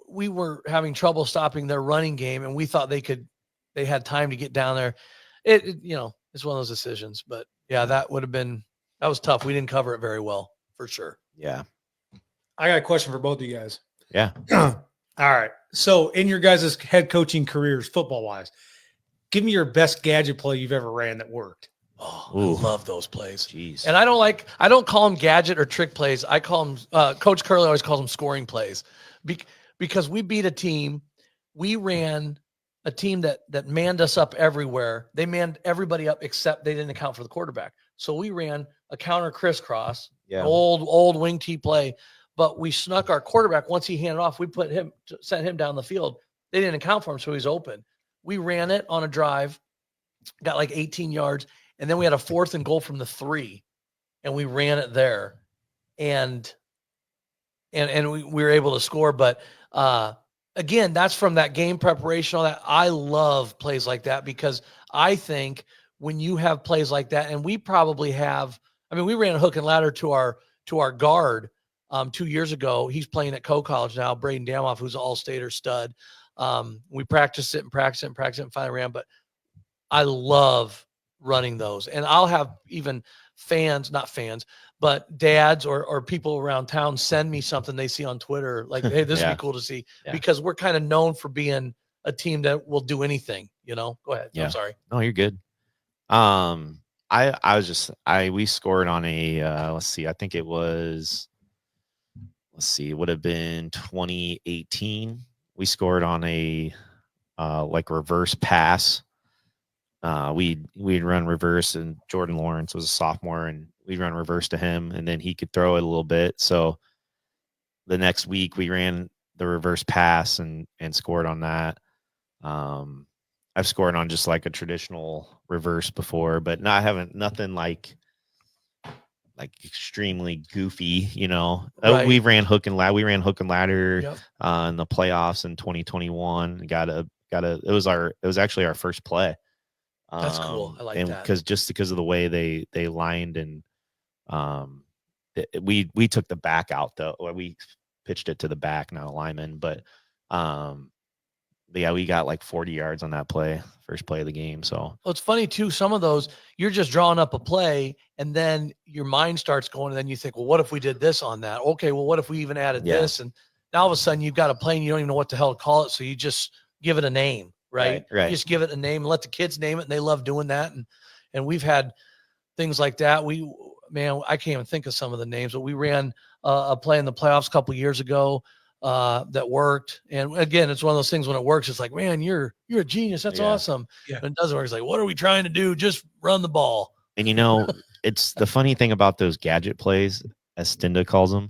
we were having trouble stopping their running game, and we thought they had time to get down there. It's one of those decisions. But yeah, that was tough. We didn't cover it very well, for sure. Yeah. I got a question for both of you guys. Yeah. All right. So in your guys' head coaching careers, football-wise, give me your best gadget play you've ever ran that worked. Oh, I love those plays. Jeez. And I don't call them gadget or trick plays. I call them, Coach Curley always calls them scoring plays because we beat a team. We ran a team that manned us up everywhere. They manned everybody up except they didn't account for the quarterback. So we ran a counter crisscross, old wing T play, but we snuck our quarterback. Once he handed off, we sent him down the field. They didn't account for him, so he was open. We ran it on a drive, got like 18 yards, and then we had a 4th and goal from the 3, and we ran it there, and we were able to score. But again, that's from that game preparation. All that, I love plays like that because I think when you have plays like that, and we probably have, we ran a hook and ladder to our guard 2 years ago. He's playing at College now. Braden Damoff, who's an all-stater stud. We practiced it and finally ran. But I love running those, and I'll have even not fans, but dads or people around town send me something they see on Twitter, like, hey, this would be cool to see, because we're kind of known for being a team that will do anything, Go ahead. I'm sorry. No, you're good. We scored on a, let's see, I think it was, it would have been 2018. We scored on a, like reverse pass. We'd run reverse, and Jordan Lawrence was a sophomore, and we'd run reverse to him, and then he could throw it a little bit. So the next week we ran the reverse pass and scored on that. I've scored on just like a traditional reverse before, but I haven't nothing like extremely goofy, Right. We ran hook and ladder. We ran hook and ladder in the playoffs in 2021. It was actually our first play. That's cool. I like that. Because of the way they lined, and we took the back out though, or we pitched it to the back, not a lineman, but we got like 40 yards on that play, first play of the game. So well, it's funny too. Some of those you're just drawing up a play, and then your mind starts going, and then you think, well, what if we did this on that? Okay, well, what if we even added this? And now all of a sudden you've got a play and you don't even know what the hell to call it, so you just give it a name. Right. You just give it a name and let the kids name it, and they love doing that. And we've had things like that. I can't even think of some of the names, but we ran a play in the playoffs a couple of years ago that worked. And again, it's one of those things when it works, it's like, man, you're a genius. That's awesome. Yeah. When it doesn't work, it's like, what are we trying to do? Just run the ball. And it's the funny thing about those gadget plays, as Stinda calls them.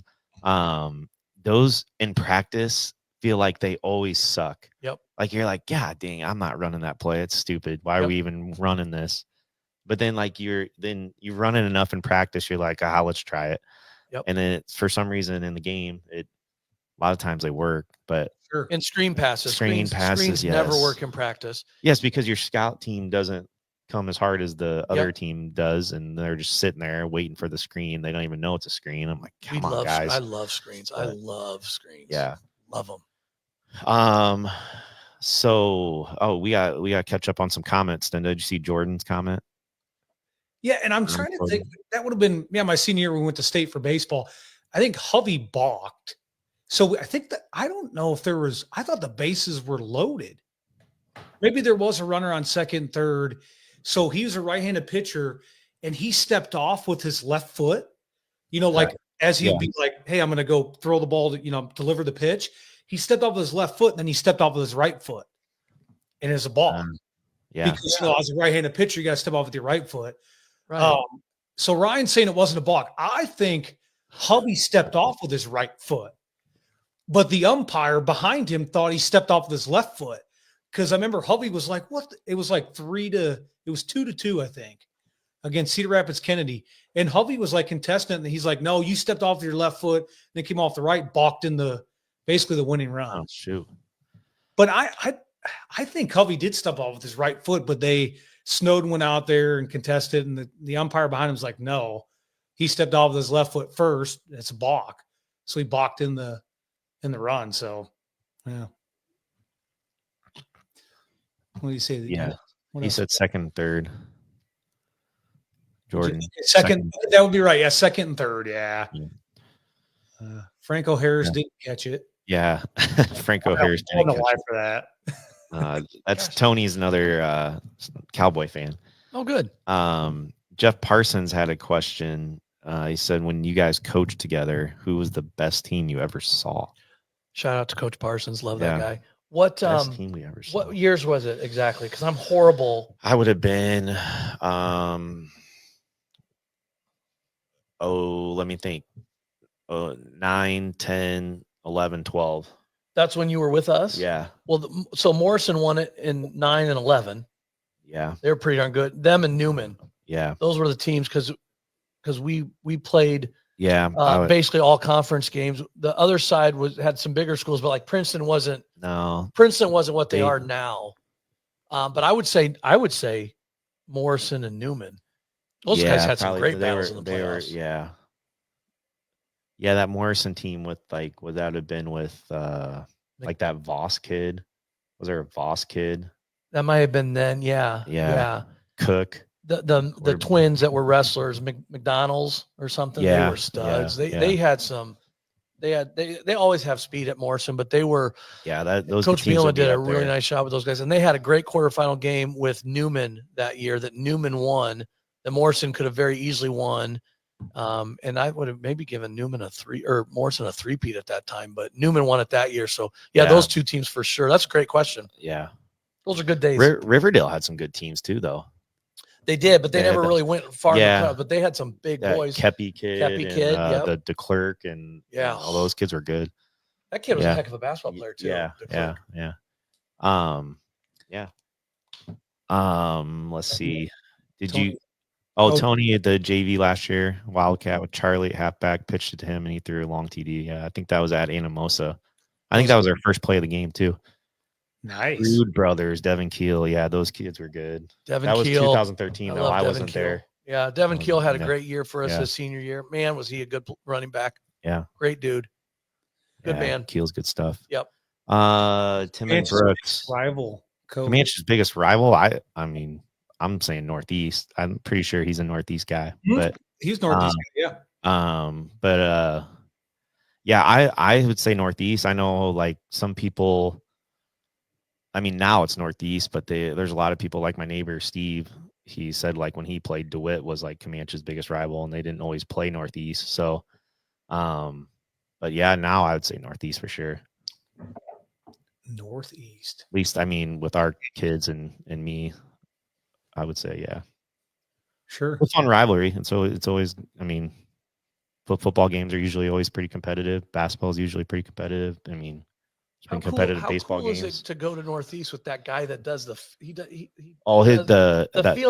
Those in practice feel like they always suck. Yep. Like you're like, God dang, I'm not running that play. It's stupid. Why are we even running this? But then you run it enough in practice, you're like, let's try it. Yep. And then for some reason in the game, a lot of times they work. But sure. And screen passes. Screens never work in practice. Yes, because your scout team doesn't come as hard as the other team does, and they're just sitting there waiting for the screen. They don't even know it's a screen. I'm like, come on, guys. I love screens. I love screens. Yeah. Love them. So we got to catch up on some comments. Then did you see Jordan's comment? Yeah, and I'm trying to think, that would have been my senior year. We went to state for baseball. I think Hovey balked. So I think I don't know if I thought the bases were loaded. Maybe there was a runner on second, third. So he was a right-handed pitcher, and he stepped off with his left foot, as he'd be like, hey, I'm going to go throw the ball to, deliver the pitch. He stepped off with his left foot, and then he stepped off with his right foot. And it's a ball. Because, as a right-handed pitcher, you got to step off with your right foot. Right. So Ryan's saying it wasn't a balk. I think Hovey stepped off with his right foot, but the umpire behind him thought he stepped off with his left foot. Because I remember Hovey was like, what? It was like 2-2, I think, against Cedar Rapids Kennedy. And Hovey was like contestant, and he's like, no, you stepped off with your left foot, and then came off the right, balked in basically the winning run. Oh, shoot. But I think Hovey did step off with his right foot, but Snowden went out there and contested, and the umpire behind him was like, no, he stepped off with his left foot first. It's a balk. So he balked in the run. So, yeah. What do you say? Yeah. He said second, third. Jordan. Second. That would be right. Yeah. Second and third. Yeah. Franco Harris didn't catch it. Yeah. Franco Harris. I don't know why for that. That's Tony's another Cowboy fan. Oh, good. Jeff Parsons had a question. He said, when you guys coached together, who was the best team you ever saw? Shout out to Coach Parsons. Love that guy. What best team we ever saw. What years was it exactly? Because I'm horrible. I would have been let me think. 9, 10, 11, 12. That's when you were with us? Yeah. Well, so Morrison won it in 9 and 11. Yeah. They were pretty darn good. Them and Newman. Yeah. Those were the teams because we played basically all conference games. The other side had some bigger schools, but like Princeton wasn't what they are now. But I would say Morrison and Newman. Those guys had some great battles in the playoffs. Yeah, that Morrison team with like would that have been with like that Voss kid? Was there a Voss kid? That might have been then. Yeah. Yeah. Cook. The twins that were wrestlers, McDonald's or something. They Yeah. were studs. Yeah. They had some. They always have speed at Morrison, but they were. Yeah, those Coach teams Bielema would be did a up really there. nice job with those guys, and they had a great quarterfinal game with Newman that year. That Newman won. That Morrison could have very easily won. And I would have maybe given Newman Morrison a three-peat at that time, but Newman won it that year. So yeah, those two teams for sure. That's a great question. Yeah. Those are good days. Riverdale had some good teams too, though. They did, but they never really went far in the playoffs. But they had some big boys. Kepi kid, yep. the DeClerc, and all those kids were good. That kid was a heck of a basketball player too. Yeah. Let's see. Did Tony. Tony at the JV last year, Wildcat with Charlie at halfback, pitched it to him and he threw a long TD. Yeah, I think that was at Anamosa. I think that was our first play of the game too. Nice. Rude brothers, Devin Keel. Yeah, those kids were good. Devin that was Keel. 2013, though. I wasn't there. Yeah, Devin Keel had a great year for us his senior year. Man, was he a good running back. Yeah. Great dude. Good man. Keel's good stuff. Yep. Tim and Brooks. Rival. Comanche's biggest rival. I mean, I'm saying Northeast. I'm pretty sure he's a Northeast guy. But he's Northeast, yeah. Yeah, I would say Northeast. I know like some people. I mean, now it's Northeast, but there's a lot of people like my neighbor Steve. He said like when he played DeWitt was like Comanche's biggest rival, and they didn't always play Northeast. So, but yeah, now I would say Northeast for sure. Northeast. At least, I mean, with our kids and me, I would say, yeah. Sure. It's a fun rivalry. And so it's always, I mean, football games are usually always pretty competitive. Basketball is usually pretty competitive. I mean, it's been competitive baseball games. How cool is it to go to Northeast with that guy that does the field's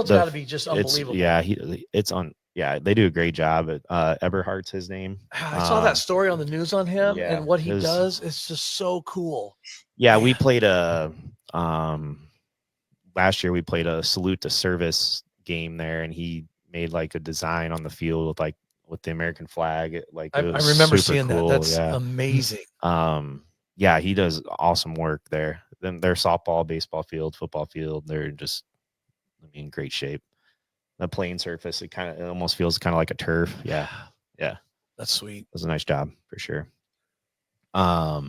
got to be just unbelievable. They do a great job. Eberhardt's his name. I saw that story on the news on him and what he does. It's just so cool. Yeah, we played last year we played a salute to service game there, and he made like a design on the field with the American flag. Like I remember seeing cool. That. That's amazing. Yeah, he does awesome work there. Then their softball, baseball field, football field, they're just in great shape. The playing surface, it almost feels kind of like a turf. Yeah. That's sweet. It was a nice job for sure. All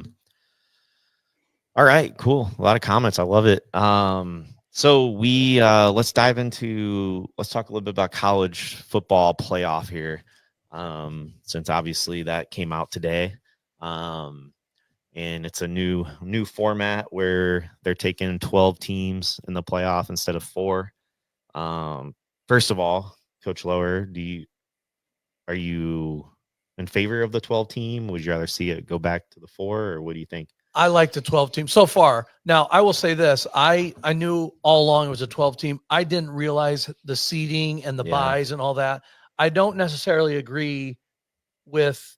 right, cool. A lot of comments. I love it. So we let's talk a little bit about college football playoff here. Since obviously that came out today. And it's a new format where they're taking 12 teams in the playoff instead of 4. First of all, Coach Lower, are you in favor of the 12 team? Would you rather see it go back to the 4, or what do you think? I like the 12 team so far. Now, I will say this. I knew all along it was a 12 team. I didn't realize the seeding and the buys and all that. I don't necessarily agree with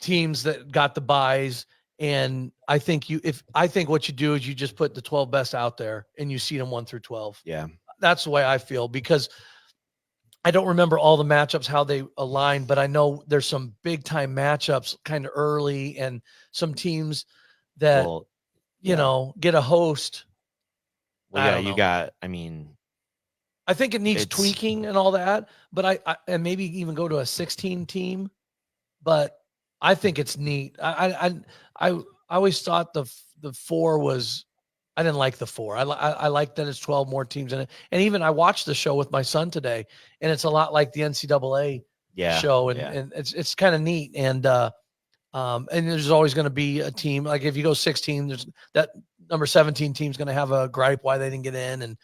teams that got the buys. And I think what you do is you just put the 12 best out there and you seed them 1 through 12. Yeah. That's the way I feel, because I don't remember all the matchups, how they align, but I know there's some big time matchups kind of early and some teams that, get a host. Well, I think it needs tweaking and all that, but and maybe even go to a 16 team, but I think it's neat. I always thought the 4 was, I didn't like the 4. I like that it's 12 more teams in it. And even I watched the show with my son today, and it's a lot like the NCAA show. And it's kind of neat. And there's always going to be a team. Like if you go 16, there's that number 17 team's going to have a gripe why they didn't get in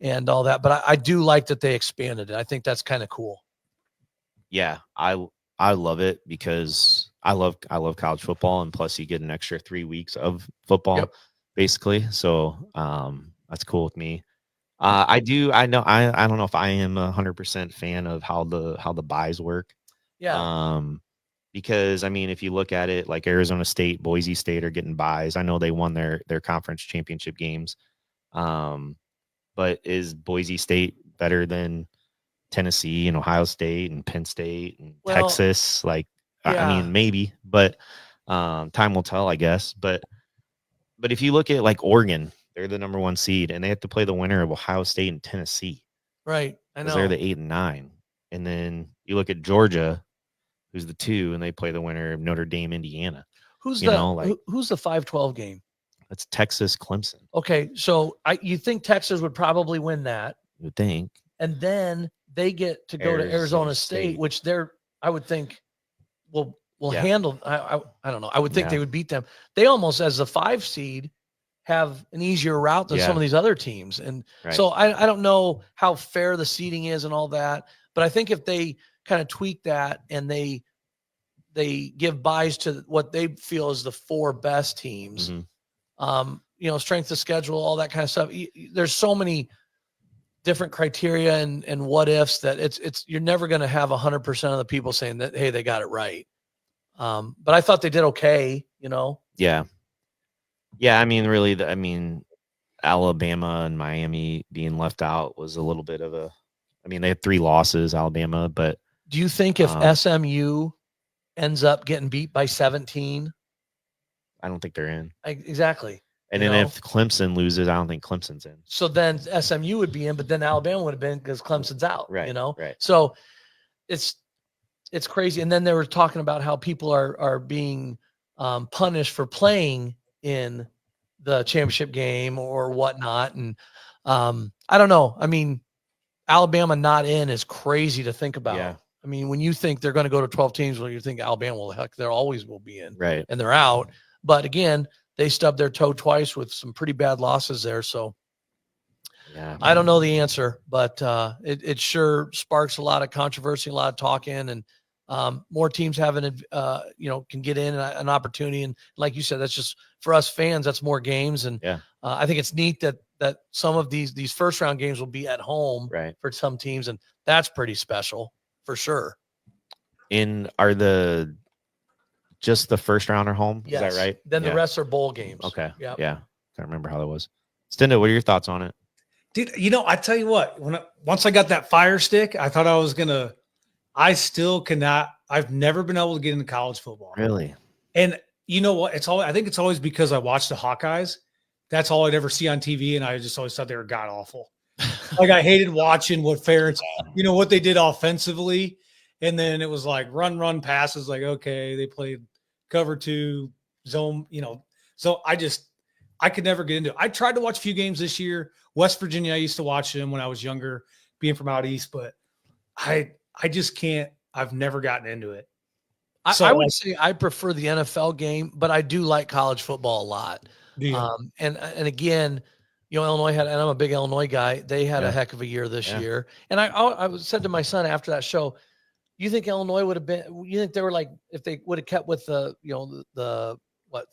and all that. But I do like that they expanded it. I think that's kind of cool. Yeah. I love it because I love college football, and plus you get an extra 3 weeks of football basically. So that's cool with me. I don't know if I am 100% fan of how the buys work. Yeah. Because I mean, if you look at it, like Arizona State, Boise State are getting buys. I know they won their conference championship games. But is Boise State better than Tennessee and Ohio State and Penn State and Texas? Like, I mean, maybe, but time will tell, I guess. But if you look at like Oregon, they're the number 1 seed, and they have to play the winner of Ohio State and Tennessee. Right. I know. They're the 8 and 9. And then you look at Georgia, who's the 2, and they play the winner of Notre Dame, Indiana. Who's the 5-12 game? That's Texas, Clemson. Okay, so you think Texas would probably win that? You would think. And then they get to go to Arizona State, which I would think will handle. I don't know. I would think they would beat them. They almost, as a 5 seed, have an easier route than some of these other teams. And so I don't know how fair the seeding is and all that, but I think if they kind of tweak that and they give buys to what they feel is the 4 best teams, strength of schedule, all that kind of stuff. There's so many different criteria and what ifs that you're never going to have 100% of the people saying that, hey, they got it right. But I thought they did okay, Yeah. I mean, really, Alabama and Miami being left out was a little bit of they had 3 losses, Alabama, but do you think if SMU ends up getting beat by 17, I don't think they're in. Exactly. And then if Clemson loses, I don't think Clemson's in. So then SMU would be in, but then Alabama would have been because Clemson's out, right? Right. So it's crazy. And then they were talking about how people are being punished for playing in the championship game or whatnot. And I don't know. I mean, Alabama not in is crazy to think about. Yeah. I mean, when you think they're going to go to 12 teams, well, you think Alabama will, heck, they always will be in. Right. And they're out. But again, they stubbed their toe twice with some pretty bad losses there. So I don't know the answer, but it sure sparks a lot of controversy, a lot of talking, and more teams having, can get in an opportunity. And like you said, that's just for us fans, that's more games. And I think it's neat that some of these first round games will be at home for some teams. And that's pretty special for sure. Are just the first round are home? Yes. Is that right? Then the rest are bowl games. Okay. Yep. Yeah. Can't remember how that was. Stenda, what are your thoughts on it? Dude, I tell you what, once I got that Fire Stick, I thought I still cannot. I've never been able to get into college football. Really? And you know what? I think it's always because I watched the Hawkeyes. That's all I'd ever see on TV. And I just always thought they were god awful. Like I hated watching what what they did offensively. And then it was like run passes. Like, okay, they played cover 2 zone, so I could never get into it. I tried to watch a few games this year. West Virginia, I used to watch them when I was younger, being from out east, but I just can't. I've never gotten into it. I would say I prefer the NFL game, but I do like college football a lot. And again, Illinois and I'm a big Illinois guy. They had a heck of a year this year. And I said to my son after that show, you think Illinois would have been, you think they were like, if they would have kept with the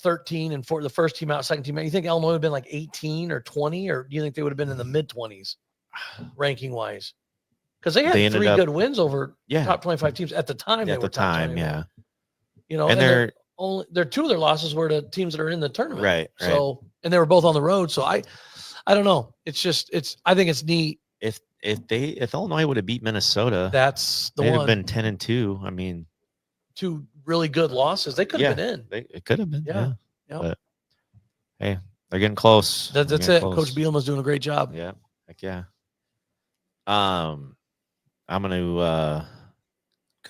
13 and 4, the first team out, second team out, you think Illinois would have been like 18 or 20, or do you think they would have been in the mid-20s ranking wise? Because they had 3 good wins over top 25 teams at the time. At the time, and they're only 2 of their losses were to teams that are in the tournament. Right. So, and they were both on the road. So I don't know. I think it's neat. If Illinois would have beat Minnesota, that's the they'd one. have been 10-2. I mean, 2 really good losses. They could have been in. It could have been. Yeah. But hey, they're getting close. That's it. Close. Coach Bielema's doing a great job. Yeah. Heck yeah. I'm gonna.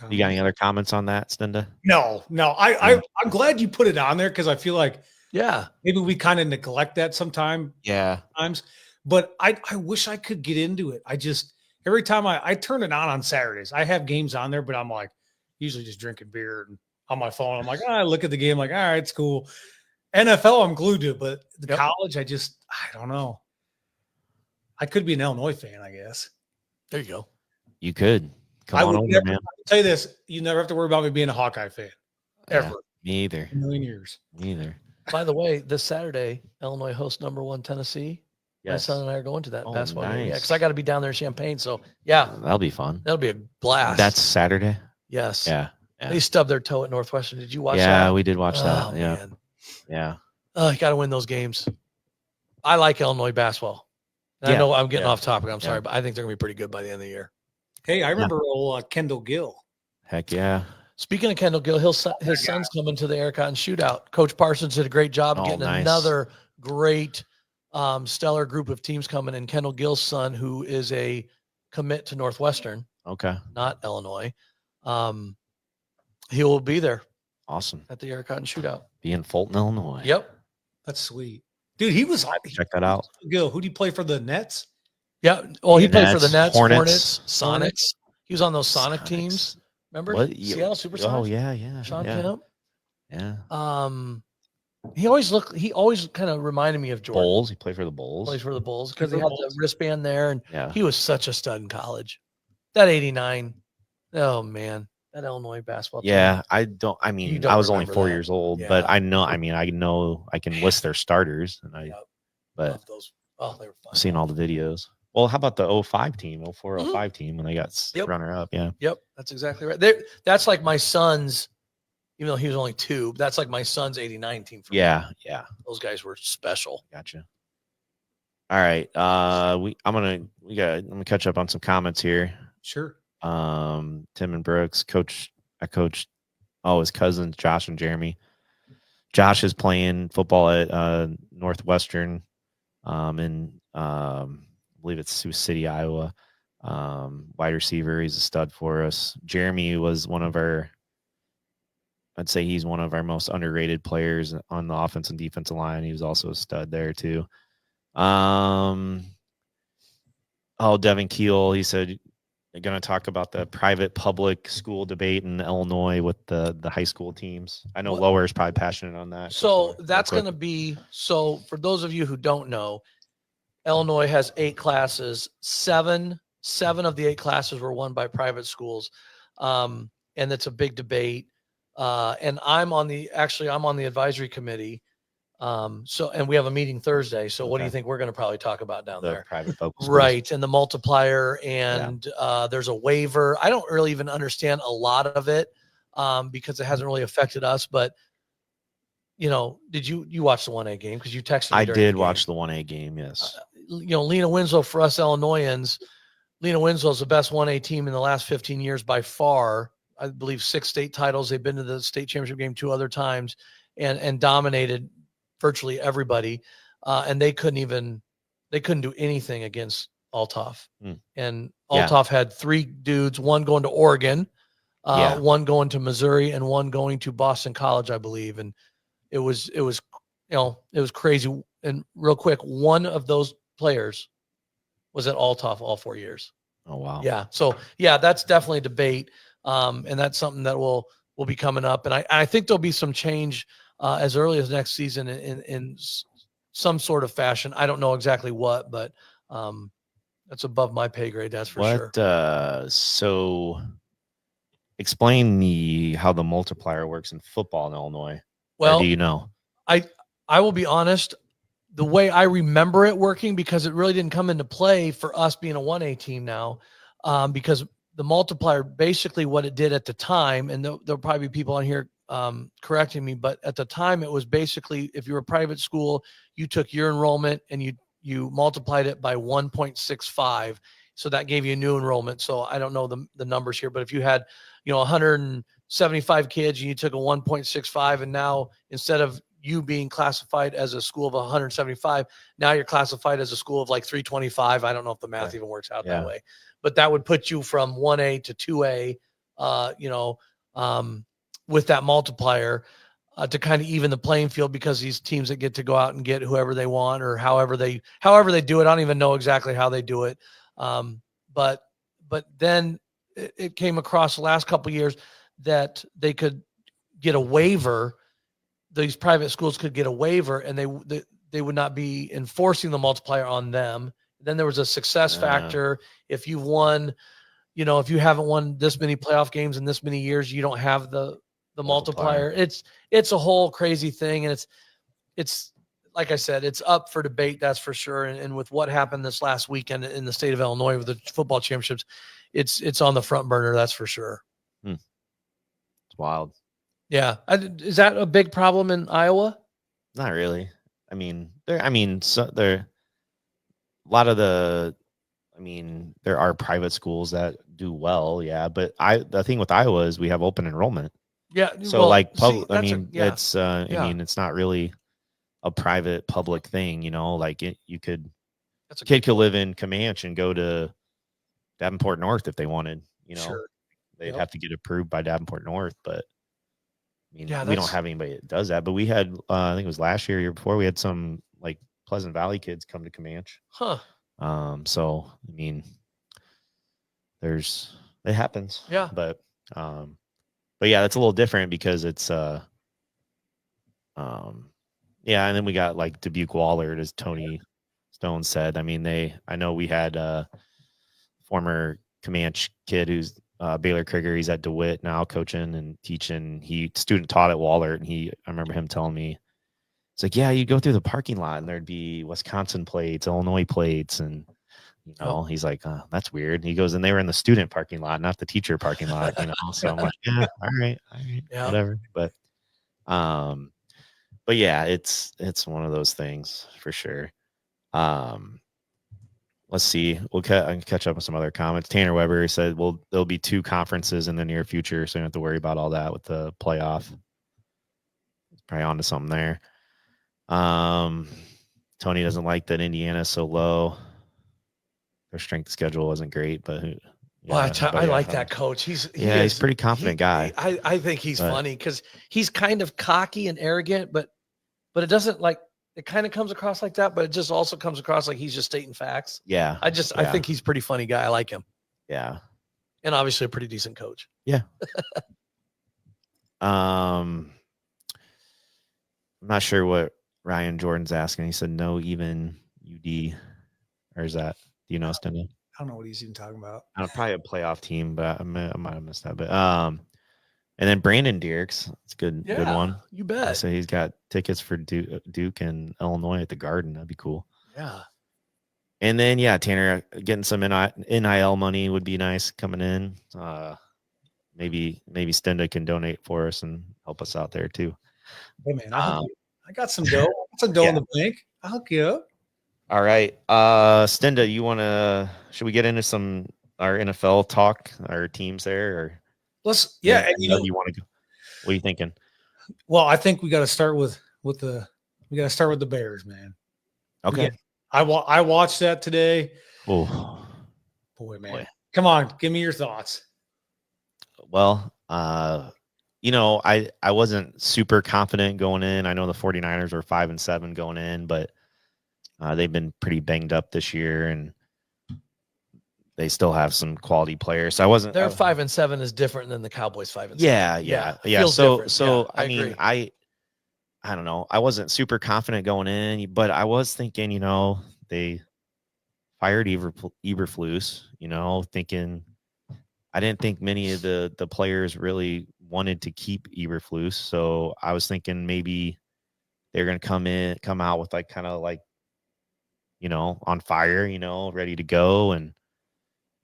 You got any other comments on that, Stenda? No. I'm glad you put it on there because I feel like maybe we kind of neglect that sometimes. But I wish I could get into it. I just every time I turn it on Saturdays, I have games on there, but I'm like usually just drinking beer and on my phone. I'm like, I look at the game, like, all right, it's cool. NFL, I'm glued to it, but the college, I don't know. I could be an Illinois fan, I guess. There you go. You could. Come on over, man. I'll tell you this: you never have to worry about me being a Hawkeye fan ever. Me either. A million years. Me either. By the way, this Saturday, Illinois hosts number 1 Tennessee. Yes. My son and I are going to that basketball game. Nice. Yeah, because I got to be down there in Champaign. So that'll be fun. That'll be a blast. That's Saturday. Yes. Yeah. They stubbed their toe at Northwestern. Did you watch that? Yeah, we did watch that. Man. Yeah. Oh, you got to win those games. I like Illinois basketball. I know I'm getting off topic. I'm sorry, but I think they're going to be pretty good by the end of the year. Hey, I remember old Kendall Gill. Heck yeah. Speaking of Kendall Gill, his son's coming to the Eric Cotton shootout. Coach Parsons did a great job getting another great, stellar group of teams coming in. Kendall Gill's son, who is a commit to Northwestern. Okay. Not Illinois. He will be there. Awesome. At the Eric Cotton shootout. Be in Fulton, Illinois. Yep. That's sweet. Dude, he was check that out. Gill, who do you play for the Nets? Yeah. Well, he played for the Nets, Hornets, Sonics. He was on those Sonic teams. Remember? What? Seattle Supersonics? Oh, yeah. Sean Kemp. Yeah. He always kind of reminded me of Jordan. Bulls. He played for the Bulls. Plays for the Bulls because he had the wristband there, and he was such a stud in college. That 89. Oh man, that Illinois basketball team. Yeah, I was only 4 years old, but I know I can list their starters, and but those, they were fun. I've seen all the videos. Well, how about the 05 team, 04, 05 team when they got runner up? Yeah. Yep. That's exactly right. That's like my son's, even though he was only 2, that's like my son's 89 team. Yeah. Those guys were special. Gotcha. All right. I'm gonna catch up on some comments here. Sure. Tim and Brooks, his cousins, Josh and Jeremy. Josh is playing football at Northwestern I believe it's Sioux City, Iowa. Wide receiver. He's a stud for us. Jeremy was I'd say he's one of our most underrated players on the offense and defensive line. He was also a stud there too. Devin Keel, he said, they're going to talk about the private public school debate in Illinois with the high school teams. I know Lower is probably passionate on that. So that's going to be, for those of you who don't know, Illinois has 8 classes. Seven of the 8 classes were won by private schools. And it's a big debate. And I'm on the advisory committee. And we have a meeting Thursday. So what do you think we're going to probably talk about down there? Private focus. Right. And the multiplier and there's a waiver. I don't really even understand a lot of it because it hasn't really affected us, but did you watch the 1A game? Cause you texted me. I did watch the 1A game. Yes. Lena Winslow, for us Illinoisans, Lena Winslow is the best 1A team in the last 15 years by far. I believe 6 state titles. They've been to the state championship game 2 other times and dominated virtually everybody. And they couldn't do anything against Althoff. And Althoff had 3 dudes, one going to Oregon, one going to Missouri, and one going to Boston College, I believe. And it was crazy. And real quick, one of those players was at Althoff all 4 years. Oh, wow. Yeah. So that's definitely a debate. And that's something that will be coming up. And I think there'll be some change as early as next season in some sort of fashion. I don't know exactly what, but that's above my pay grade. That's for sure. So explain how the multiplier works in football in Illinois. Well, or do you know? I will be honest. The way I remember it working, because it really didn't come into play for us being a 1A team now, because the multiplier, basically what it did at the time, and there'll probably be people on here correcting me, but at the time it was basically, if you were a private school, you took your enrollment and you multiplied it by 1.65. So that gave you a new enrollment. So I don't know the numbers here, but if you had, 175 kids and you took a 1.65, and now instead of you being classified as a school of 175, now you're classified as a school of like 325. I don't know if the math even works out that way, but that would put you from 1A to 2A, with that multiplier to kind of even the playing field, because these teams that get to go out and get whoever they want, or however they do it. I don't even know exactly how they do it. But then it came across the last couple of years that they could get a waiver. These private schools could get a waiver, and they would not be enforcing the multiplier on them. Then there was a success factor. If you've won, if you haven't won this many playoff games in this many years, you don't have the multiplier. It's a whole crazy thing. And it's like I said, it's up for debate. That's for sure. And with what happened this last weekend in the state of Illinois with the football championships, it's on the front burner. That's for sure. It's wild. Yeah. Is that a big problem in Iowa? Not really. I mean, a lot of the I mean, there are private schools that do well, yeah. But the thing with Iowa is we have open enrollment. Yeah. So well, like see, I that's mean, yeah, it's I yeah. mean, it's not really a private public thing, you know, like you could That's a kid could live in Comanche and go to Davenport North if they wanted, you know. Sure. They'd have to get approved by Davenport North, but I mean, Yeah, we don't have anybody that does that. But we had I think it was last year, year before, we had some like Pleasant Valley kids come to Comanche. Huh. So I mean, it happens. Yeah. But yeah, it's a little different because it's yeah, and then we got like Dubuque Wahlert, as Tony Stone said. I mean, I know we had a former Comanche kid who's Baylor Krieger. He's at DeWitt now, coaching and teaching. He student taught at Wahlert, and I remember him telling me, it's like, yeah, you go through the parking lot and there'd be Wisconsin plates, Illinois plates, and you know, he's like, that's weird. He goes, and they were in the student parking lot, not the teacher parking lot, you know. So I'm like, yeah, all right, yeah. Whatever. But yeah, it's one of those things for sure. Let's see. I can catch up with some other comments. Tanner Weber said, well, there'll be 2 conferences in the near future, so you don't have to worry about all that with the playoff. Probably onto something there. Tony doesn't like that Indiana's so low. Their strength schedule wasn't great, but I like that coach. He's a pretty confident guy. I think he's funny because he's kind of cocky and arrogant, but it doesn't like it kind of comes across like that, but it just also comes across like he's just stating facts. Yeah. I think he's a pretty funny guy. I like him. Yeah. And obviously a pretty decent coach. Yeah. I'm not sure what Ryan Jordan's asking. He said no even UD, or is that, do you know, Stenda? I don't know what he's even talking about. Probably a playoff team, but I might have missed that. But and then Brandon Dierks, it's good one. You bet. So he's got tickets for Duke and Illinois at the Garden. That'd be cool. Yeah. And then Tanner, getting some NIL money would be nice coming in. Maybe Stenda can donate for us and help us out there too. Hey man, I got some dough. Some dough in the bank. I'll hook you up. All right. Stenda, should we get into our NFL talk, our teams there, or let's and you want to go? What are you thinking? Well, I think we got to start with the Bears, man. Okay. Yeah, I watched that today. Oh boy, man. Come on, give me your thoughts. Well, I wasn't super confident going in. I know the 49ers were 5-7 going in, but they've been pretty banged up this year, and they still have some quality players. So I wasn't. Their 5-7 is different than the Cowboys 5-7. Yeah. So I mean, agree. I don't know. I wasn't super confident going in, but I was thinking, they fired Eberflus. Thinking I didn't think many of the players really wanted to keep Eberflus, so I was thinking maybe they're going to come out with like kind of like, on fire, ready to go. And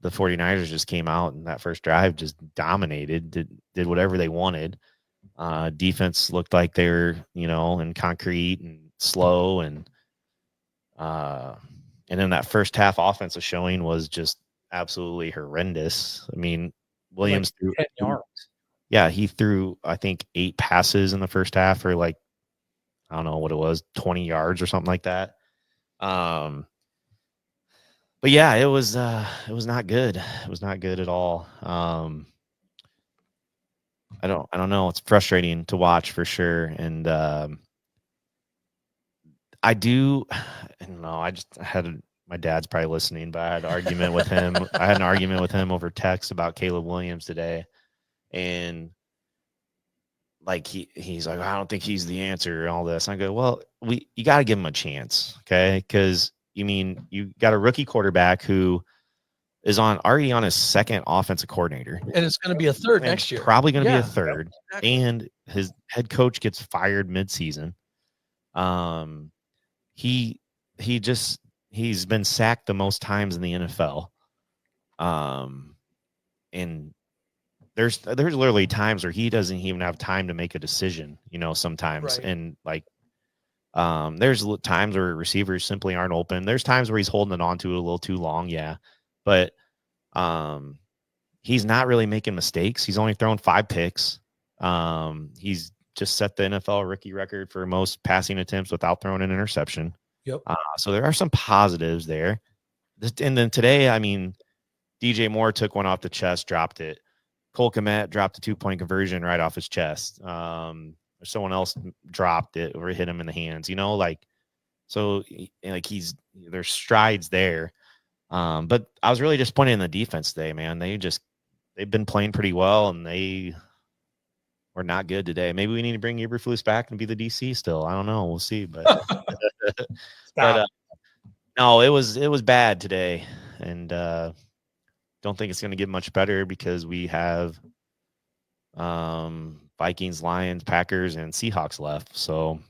the 49ers just came out and that first drive just dominated, did whatever they wanted. Defense looked like they were, in concrete and slow. And then that first half offensive showing was just absolutely horrendous. I mean, Williams threw 10 yards. Yeah, he threw, I think, 8 passes in the first half for like, I don't know what it was, 20 yards or something like that. But yeah, it was not good. It was not good at all. I don't know. It's frustrating to watch for sure. And I don't know. My dad's probably listening, but I had an argument with him. I had an argument with him over text about Caleb Williams today. And like he's like, I don't think he's the answer and all this. I go, well, you got to give him a chance, okay? Because you got a rookie quarterback who is already on his second offensive coordinator, and it's going to be a third next year. Probably going to be a third, exactly. And his head coach gets fired midseason. He's been sacked the most times in the NFL. And there's literally times where he doesn't even have time to make a decision, sometimes. Right. And like, there's times where receivers simply aren't open. There's times where he's holding it on to it a little too long. Yeah. but he's not really making mistakes. He's only thrown 5 picks. He's just set the NFL rookie record for most passing attempts without throwing an interception. Yep. So there are some positives there. And then today, I mean, DJ Moore took one off the chest, dropped it. Cole Kmet dropped a 2-point conversion right off his chest. Someone else dropped it or hit him in the hands, so like there's strides there. But I was really disappointed in the defense today, man. They've been playing pretty well, and they were not good today. Maybe we need to bring Eberflus back and be the DC still. I don't know. We'll see. But, no, it was bad today, and don't think it's going to get much better because we have Vikings, Lions, Packers, and Seahawks left. So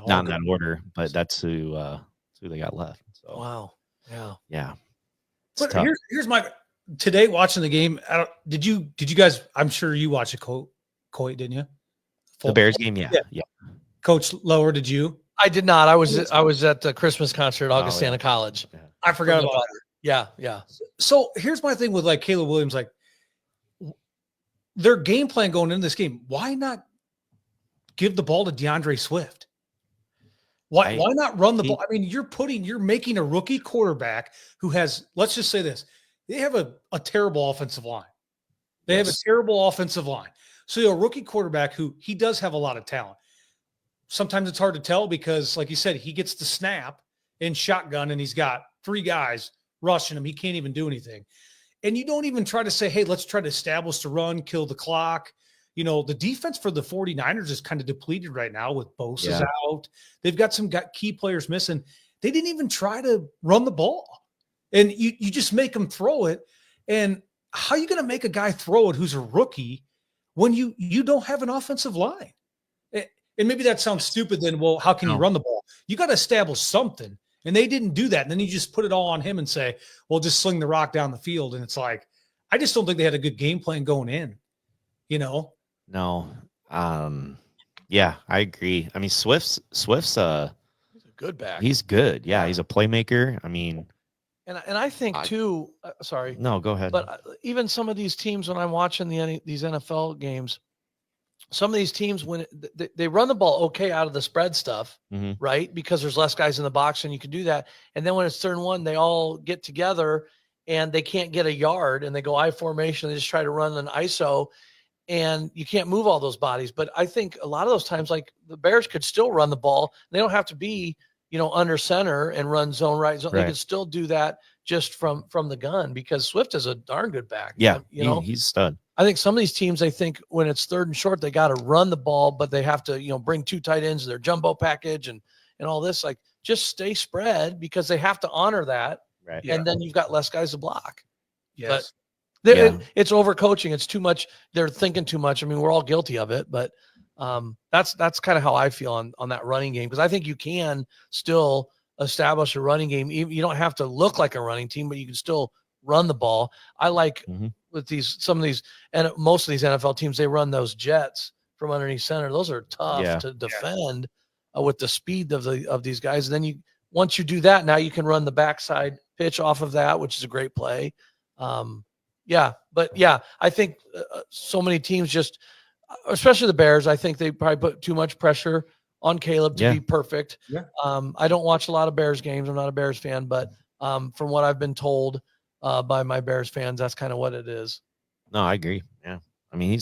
not in that order, but that's who they got left. So wow, yeah. But here's my today watching the game. Did you guys? I'm sure you watched it, Coit, didn't you? The Bears game, yeah. Coach Lower, did you? I did not. I was at the Christmas concert at Augustana College. Yeah. I forgot about that. Yeah. So here's my thing with like Caleb Williams, like their game plan going into this game. Why not give the ball to DeAndre Swift? Why not run the ball? I mean, you're making a rookie quarterback who has, let's just say this, they have a terrible offensive line. They have a terrible offensive line. So a rookie quarterback who he does have a lot of talent. Sometimes it's hard to tell because, like you said, he gets the snap in shotgun and he's got 3 guys rushing him. He can't even do anything. And you don't even try to say, hey, let's try to establish the run, kill the clock. The defense for the 49ers is kind of depleted right now with Bosa's out. They've got some key players missing. They didn't even try to run the ball. And you just make them throw it. And how are you going to make a guy throw it who's a rookie when you don't have an offensive line? And maybe that sounds stupid then, well, how can you run the ball? You got to establish something. And they didn't do that. And then you just put it all on him and say, well, just sling the rock down the field. And it's like, I just don't think they had a good game plan going in, No. Yeah, I agree. I mean, Swift's he's a good back. He's good. Yeah, he's a playmaker. I mean, and I think too, sorry. No, go ahead. But even some of these teams, when I'm watching these NFL games, some of these teams, when they run the ball okay out of the spread stuff, right? Because there's less guys in the box and you can do that. And then when it's 3rd and 1, they all get together and they can't get a yard and they go I formation. They just try to run an ISO and you can't move all those bodies. But I think a lot of those times, like the Bears could still run the ball. They don't have to be, under center and run zone right. They could still do that just from the gun because Swift is a darn good back. Yeah. He's a stud. I think some of these teams, they think when it's 3rd and short, they got to run the ball, but they have to, bring 2 tight ends, their jumbo package and all this, like just stay spread because they have to honor that. Right. And then you've got less guys to block. Yes. But it's overcoaching. It's too much. They're thinking too much. I mean, we're all guilty of it, but that's kind of how I feel on that running game. Cause I think you can still establish a running game. You don't have to look like a running team, but you can still run the ball. I like with some of these, and most of these NFL teams, they run those jets from underneath center. Those are tough to defend with the speed of these guys. And then once you do that, now you can run the backside pitch off of that, which is a great play. I think so many teams just, especially the Bears, I think they probably put too much pressure on Caleb to be perfect. Yeah. I don't watch a lot of Bears games. I'm not a Bears fan, but from what I've been told by my Bears fans, that's kind of what it is. No, I agree. Yeah. I mean,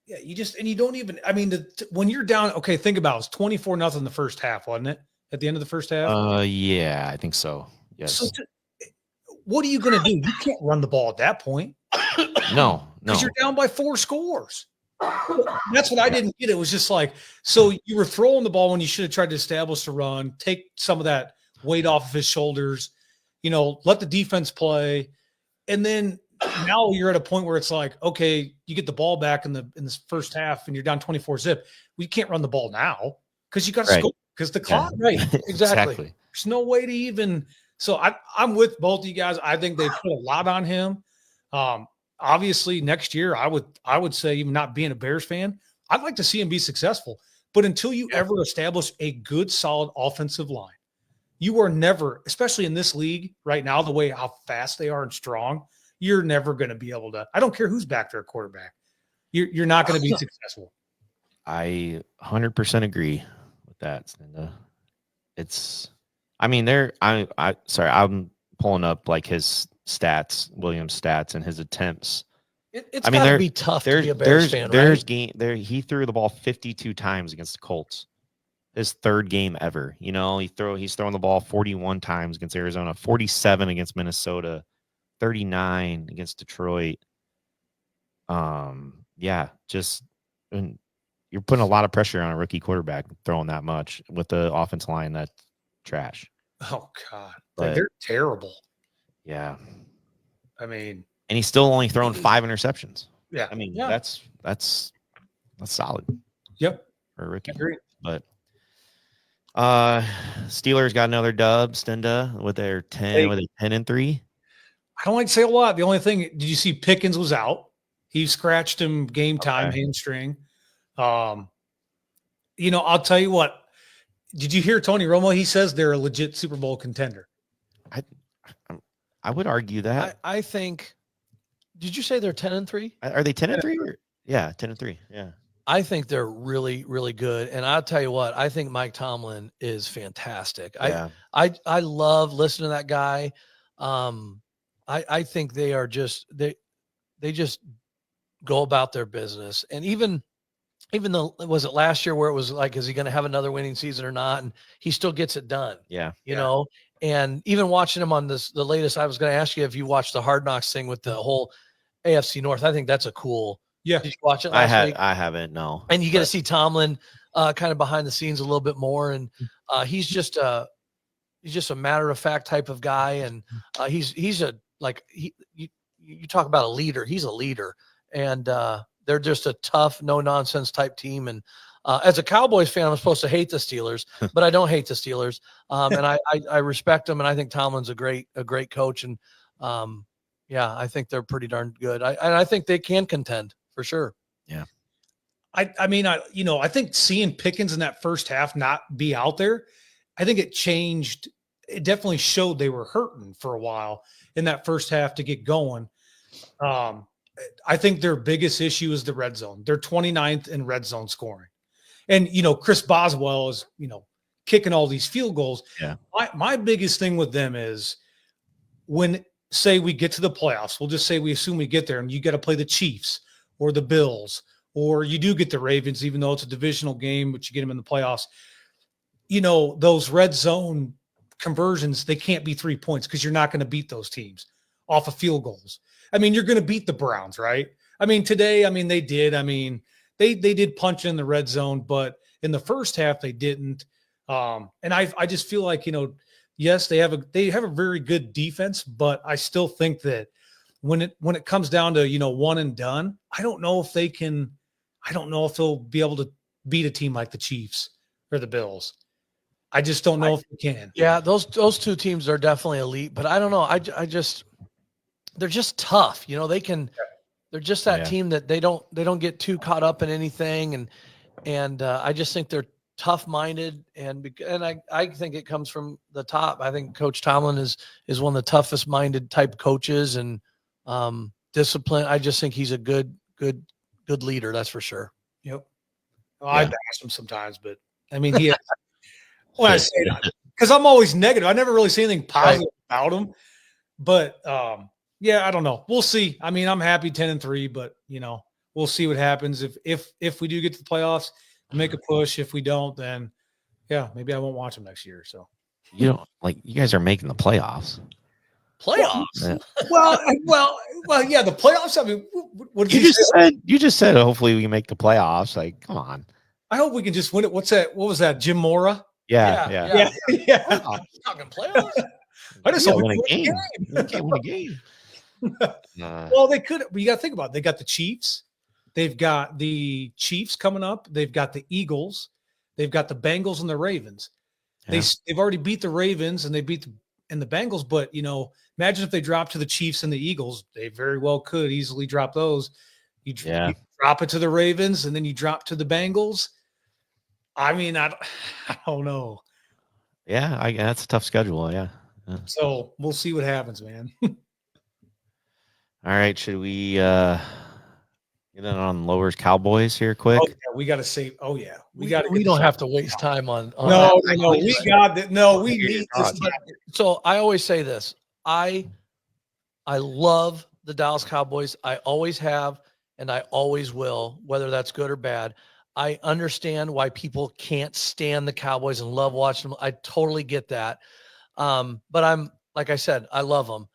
you don't even, I mean, when you're down, okay, think about it. It's 24-0 the first half, wasn't it? At the end of the first half? Yeah, I think so. Yes. So what are you going to do? You can't run the ball at that point. No. Because you're down by 4 scores. That's what I didn't get. It was just like, so you were throwing the ball when you should have tried to establish a run, take some of that weight off of his shoulders, let the defense play. And then now you're at a point where it's like, okay, you get the ball back in this first half and you're down 24-0. We can't run the ball now because you got to score because the clock. Right. Exactly. There's no way to even. So I'm with both of you guys. I think they put a lot on him. Obviously, next year, I would say, even not being a Bears fan, I'd like to see him be successful. But until you ever establish a good, solid offensive line, you are never, especially in this league right now, the way how fast they are and strong, you're never going to be able to. I don't care who's back there at quarterback. You're not going to be successful. I 100% agree with that, Stinda. I'm pulling up like his stats, Williams' stats, and his attempts. It's got to be tough to be a Bears fan, right? He threw the ball 52 times against the Colts. His third game ever. He's throwing the ball 41 times against Arizona, 47 against Minnesota, 39 against Detroit. And you're putting a lot of pressure on a rookie quarterback throwing that much with the offensive line that's trash. Oh God, they're terrible. Yeah, I mean, and he's still only thrown 5 interceptions. Yeah, I mean that's solid. Yep, for a rookie. Agreed. But Steelers got another dub, Stinda, with their 10-3. I don't like to say a lot. The only thing, did you see Pickens was out? He scratched him game time, hamstring. I'll tell you what. Did you hear Tony Romo? He says they're a legit Super Bowl contender. I would argue that. I think. Did you say they're 10-3? Are they 10-3? Yeah, 10-3. Yeah. I think they're really, really good. And I'll tell you what, I think Mike Tomlin is fantastic. Yeah. I love listening to that guy. I think they are just they just go about their business. And even though, was it last year where it was like, is he going to have another winning season or not? And he still gets it done. Yeah. You know, and even watching him on the latest, I was going to ask you if you watched the Hard Knocks thing with the whole AFC North. I think that's a cool. Yeah. Did you watch it last week? I haven't, no. And you get to see Tomlin kind of behind the scenes a little bit more. And he's just a matter of fact type of guy. And you talk about a leader. He's a leader. And they're just a tough, no nonsense type team. And as a Cowboys fan, I'm supposed to hate the Steelers, but I don't hate the Steelers. And I respect them. And I think Tomlin's a great coach. And I think they're pretty darn good. I think they can contend for sure. Yeah. I think seeing Pickens in that first half not be out there, I think it changed. It definitely showed they were hurting for a while in that first half to get going. I think their biggest issue is the red zone. They're 29th in red zone scoring. And, Chris Boswell is, kicking all these field goals. Yeah. My biggest thing with them is when, say, we get to the playoffs, we'll just say we assume we get there and you got to play the Chiefs or the Bills, or you do get the Ravens, even though it's a divisional game, but you get them in the playoffs. Those red zone conversions, they can't be 3 points because you're not going to beat those teams off of field goals. I mean, you're going to beat the Browns, right? I mean, today, they did. I mean, they did punch in the red zone, but in the first half they didn't. And I just feel like, yes, they have a very good defense, but I still think that when it comes down to, one and done, I don't know if they'll be able to beat a team like the Chiefs or the Bills. I just don't know if they can. Yeah, those two teams are definitely elite, but I don't know. They're just tough. They're just that team that they don't get too caught up in anything. And I just think they're tough-minded. And I think it comes from the top. I think Coach Tomlin is one of the toughest minded type coaches and discipline. I just think he's a good leader. That's for sure. Yep. Well, I bash him sometimes, but I mean, he, when I say that, because I'm always negative. I never really see anything positive about him, but I don't know. We'll see. I mean, I'm happy 10-3, but we'll see what happens. If we do get to the playoffs, make a push. If we don't, then maybe I won't watch them next year. So you guys are making the playoffs. Playoffs. Yeah. well, the playoffs. I mean, what did you just said hopefully we make the playoffs. Like, come on. I hope we can just win it. What's that? What was that? Jim Mora? Yeah. Talking playoffs. I just can't hope win we a game. You can't win a game. Well, they could. You got to think about it. They got the Chiefs. They've got the Chiefs coming up. They've got the Eagles. They've got the Bengals and the Ravens. Yeah. They've already beat the Ravens and they beat the Bengals. But imagine if they drop to the Chiefs and the Eagles. They very well could easily drop those. You drop it to the Ravens and then you drop to the Bengals. I mean, I don't know. Yeah, that's a tough schedule. Yeah. So we'll see what happens, man. All right, should we get in on Lowers Cowboys here Oh quick? yeah, we got to save. Oh yeah, We got to. we don't have to waste time on No, that. no, we got that. No, we Hear your need this. thoughts. So I always say this. I love the Dallas Cowboys. I always have, and I always will, whether that's good or bad. I understand why people can't stand the Cowboys and love watching them. I totally get that. But I'm, like I said, I love them.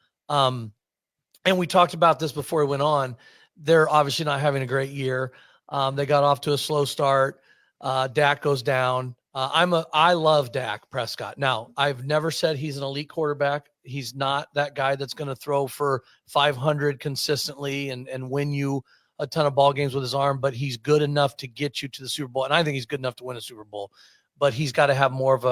And we talked about this before we went on. They're obviously not having a great year. They got off to a slow start. Dak goes down. I love Dak Prescott. Now, I've never said he's an elite quarterback. He's not that guy that's going to throw for 500 consistently and win you a ton of ball games with his arm, but he's good enough to get you to the Super Bowl. And I think he's good enough to win a Super Bowl, but he's got to have more of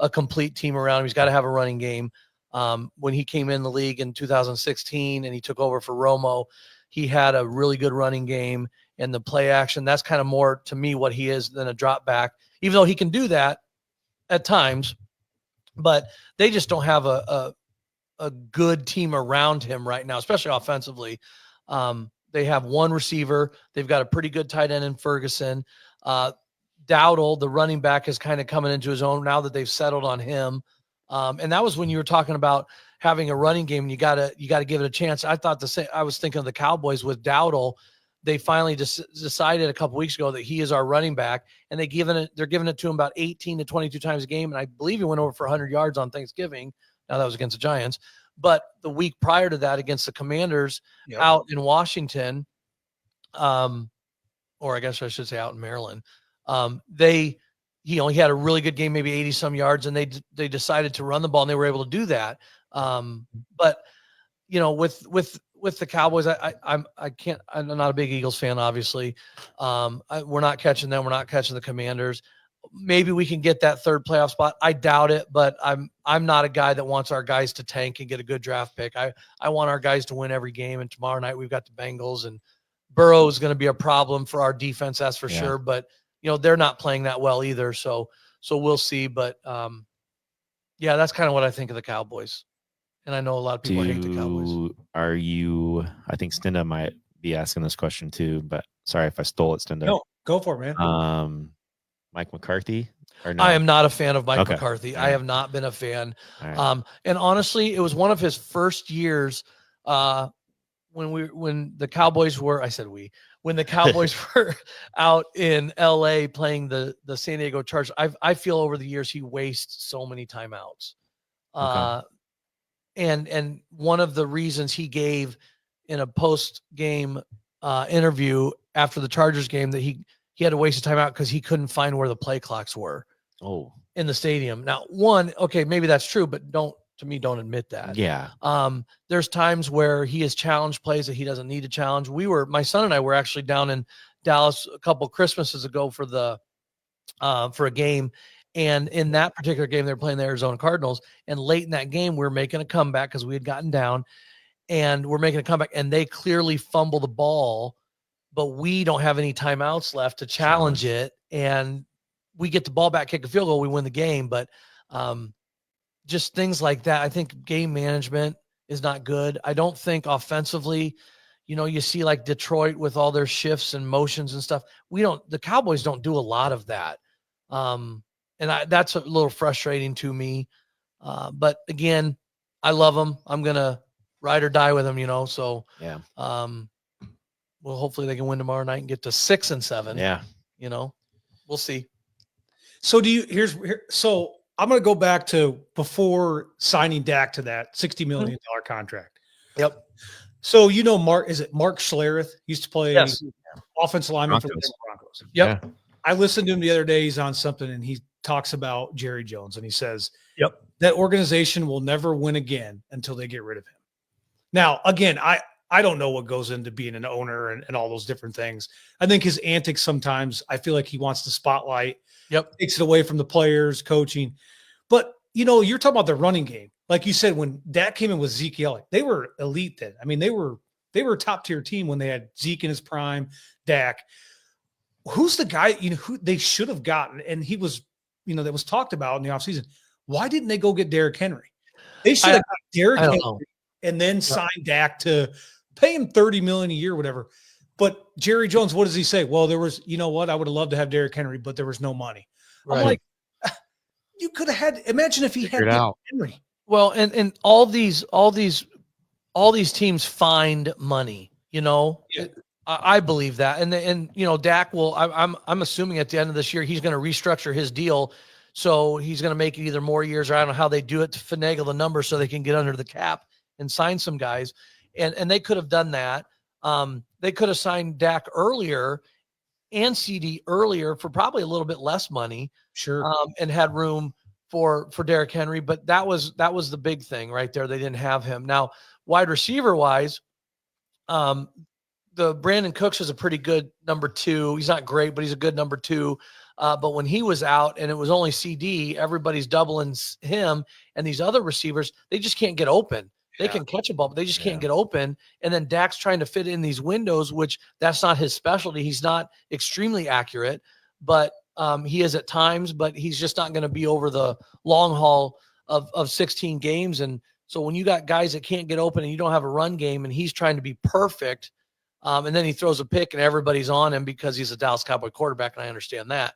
a complete team around him. He's got to have a running game. When he came in the league in 2016 and he took over for Romo, he had a really good running game and the play action. That's kind of more to me what he is than a drop back, even though he can do that at times, but they just don't have a good team around him right now, especially offensively. They have one receiver. They've got a pretty good tight end in Ferguson. Dowdle, the running back, is kind of coming into his own now that they've settled on him. And that was when you were talking about having a running game and you gotta give it a chance. I thought the same. I was thinking of the Cowboys with Dowdle. They finally just decided a couple weeks ago that he is our running back, and they're giving it to him about 18 to 22 times a game. And I believe he went over for 100 yards on Thanksgiving. Now that was against the Giants, but the week prior to that against the Commanders out in Washington, or I guess I should say out in Maryland, he only had a really good game, maybe 80 some yards, and they decided to run the ball and they were able to do that. But with the Cowboys, I'm not a big Eagles fan, obviously. We're not catching them. We're not catching the Commanders. Maybe we can get that third playoff spot. I doubt it, but I'm not a guy that wants our guys to tank and get a good draft pick. I want our guys to win every game. And tomorrow night we've got the Bengals, and Burrow is going to be a problem for our defense, that's for sure. But they're not playing that well either. So we'll see. But yeah, that's kind of what I think of the Cowboys. And I know a lot of people hate the Cowboys. I think Stinda might be asking this question too, but sorry if I stole it, Stinda. No, go for it, man. Mike McCarthy? Or no? I am not a fan of Mike McCarthy. I have not been a fan. Right. And honestly, it was one of his first years when the Cowboys were, when the Cowboys were out in LA playing the San Diego Chargers. I feel over the years he wastes so many timeouts. And one of the reasons he gave in a post-game interview after the Chargers game that he had to waste a timeout because he couldn't find where the play clocks were in the stadium. Now, maybe that's true, but don't admit that. Yeah. There's times where he has challenged plays that he doesn't need to challenge. My son and I were actually down in Dallas a couple Christmases ago for a game. And in that particular game, they're playing the Arizona Cardinals. And late in that game, we were making a comeback because we had gotten down and we're making a comeback, and they clearly fumble the ball, but we don't have any timeouts left to challenge it. And we get the ball back, kick a field goal, we win the game. But just things like that. I think game management is not good. I don't think offensively, you see like Detroit with all their shifts and motions and stuff. The Cowboys don't do a lot of that. And that's a little frustrating to me. But again, I love them. I'm going to ride or die with them, so yeah. Well, hopefully they can win tomorrow night and get to 6-7. Yeah. We'll see. So so I'm going to go back to before signing Dak to that $60 million contract. Yep. So, Mark Schlereth used to play offensive lineman for the Denver Broncos. Yep. Yeah. I listened to him the other day. He's on something and he talks about Jerry Jones and he says, that organization will never win again until they get rid of him. Now, again, I don't know what goes into being an owner and all those different things. I think his antics sometimes, I feel like he wants the spotlight. Yep. Takes it away from the players, coaching. But, you're talking about the running game. Like you said, when Dak came in with Zeke Elliott, they were elite then. I mean, they were a top tier team when they had Zeke in his prime, Dak. Who's the guy, who they should have gotten? And he was, that was talked about in the offseason. Why didn't they go get Derrick Henry? They should have got Derrick Henry and then signed Dak to pay him $30 million a year, whatever. But Jerry Jones, what does he say? Well, there was, you know what? I would have loved to have Derrick Henry, but there was no money. Right. I'm like, you could have had. Imagine if he had Derrick Henry. Well, and all these teams find money. You know, yeah. I believe that, and you know, Dak will. I'm assuming at the end of this year he's going to restructure his deal, so he's going to make it either more years, or I don't know how they do it to finagle the numbers so they can get under the cap and sign some guys, and they could have done that. They could have signed Dak earlier and CD earlier for probably a little bit less money, sure, and had room for Derrick Henry, but that was the big thing right there. They didn't have him. Now, wide receiver wise, the Brandon Cooks is a pretty good number 2. He's not great, but he's a good number 2. But when he was out and it was only CD, everybody's doubling him, and these other receivers, they just can't get open. They can catch a ball, but they just can't get open. And then Dak's trying to fit in these windows, which that's not his specialty. He's not extremely accurate, but he is at times, but he's just not going to be over the long haul of 16 games. And so when you got guys that can't get open and you don't have a run game and he's trying to be perfect, and then he throws a pick and everybody's on him because he's a Dallas Cowboy quarterback, and I understand that.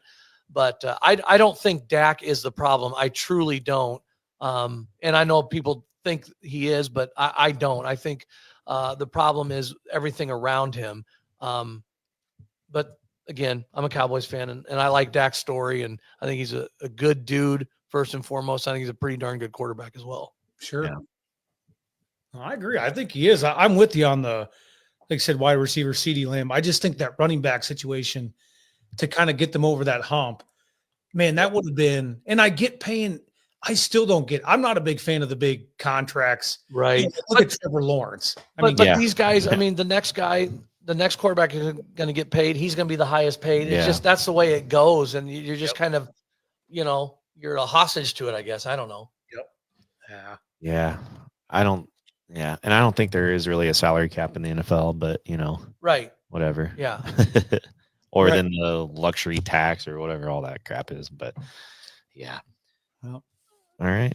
But I don't think Dak is the problem. I truly don't. And I know people think he is, but I don't. I think the problem is everything around him. But again, I'm a Cowboys fan, and I like Dak's story, and I think he's a good dude first and foremost. I think he's a pretty darn good quarterback as well. Sure. Yeah. I agree. I think he is. I'm with you on the, like I said, wide receiver CeeDee Lamb. I just think that running back situation to kind of get them over that hump, man, that would have been, and I get paying. I still don't get. I'm not a big fan of the big contracts. Right. You know, look at Trevor Lawrence. But these guys, I mean, the next quarterback is going to get paid. He's going to be the highest paid. It's just, that's the way it goes. And you're just kind of, you know, you're a hostage to it, I guess. I don't know. Yep. Yeah. And I don't think there is really a salary cap in the NFL, but you know, right. Whatever. Yeah. Or then the luxury tax or whatever all that crap is. But yeah. Well, all right.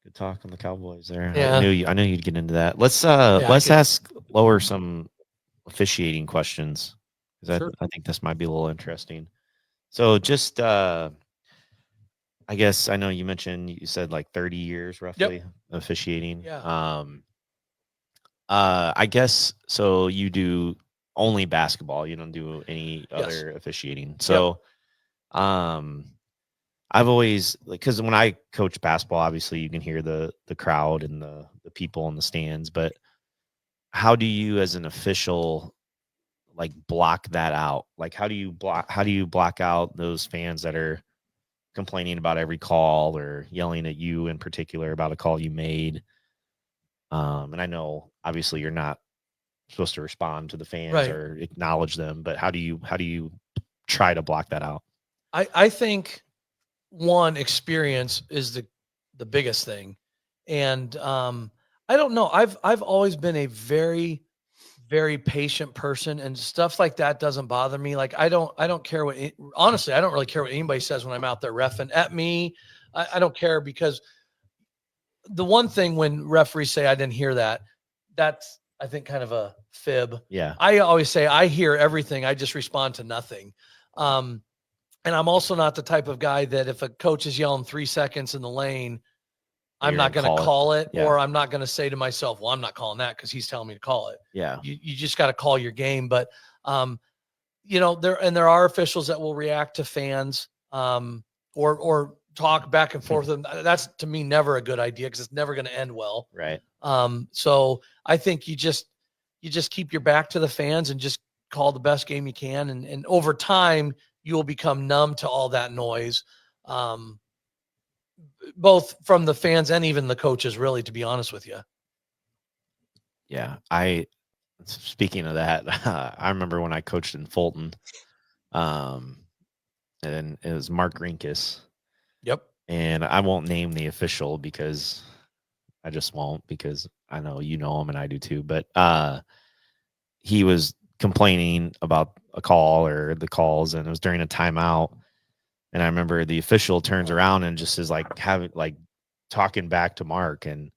Good talk on the Cowboys there. Yeah. I knew you'd get into that. Let's ask lower some officiating questions, because sure. I think this might be a little interesting. So just I guess I know you mentioned, you said like 30 years roughly officiating. Yeah. I guess so you do only basketball, you don't do any other officiating. So I've always, because when I coach basketball, obviously you can hear the crowd and the people in the stands, but how do you as an official like block that out? Like how do you block out those fans that are complaining about every call or yelling at you in particular about a call you made? And I know obviously you're not supposed to respond to the fans or acknowledge them, but how do you try to block that out? I think one, experience is the biggest thing. And I don't know. I've always been a very, very patient person, and stuff like that doesn't bother me. Like I don't care honestly, I don't really care what anybody says when I'm out there reffing at me. I don't care, because the one thing when referees say I didn't hear that, that's, I think, kind of a fib. Yeah. I always say I hear everything. I just respond to nothing. And I'm also not the type of guy that if a coach is yelling 3 seconds in the lane, I'm not going to call it, or I'm not going to say to myself, well, I'm not calling that because he's telling me to call it. Yeah. You just got to call your game. But, you know, there are officials that will react to fans, or talk back and forth. And that's, to me, never a good idea, because it's never going to end well. Right. So I think you just keep your back to the fans and just call the best game you can. And over time, you will become numb to all that noise, both from the fans and even the coaches, really, to be honest with you. Yeah. Speaking of that, I remember when I coached in Fulton, and it was Mark Rinkus. Yep. And I won't name the official because I just won't, because I know you know him and I do too. But he was complaining about a call or the calls, and it was during a timeout. And I remember the official turns around and just is like talking back to Mark, and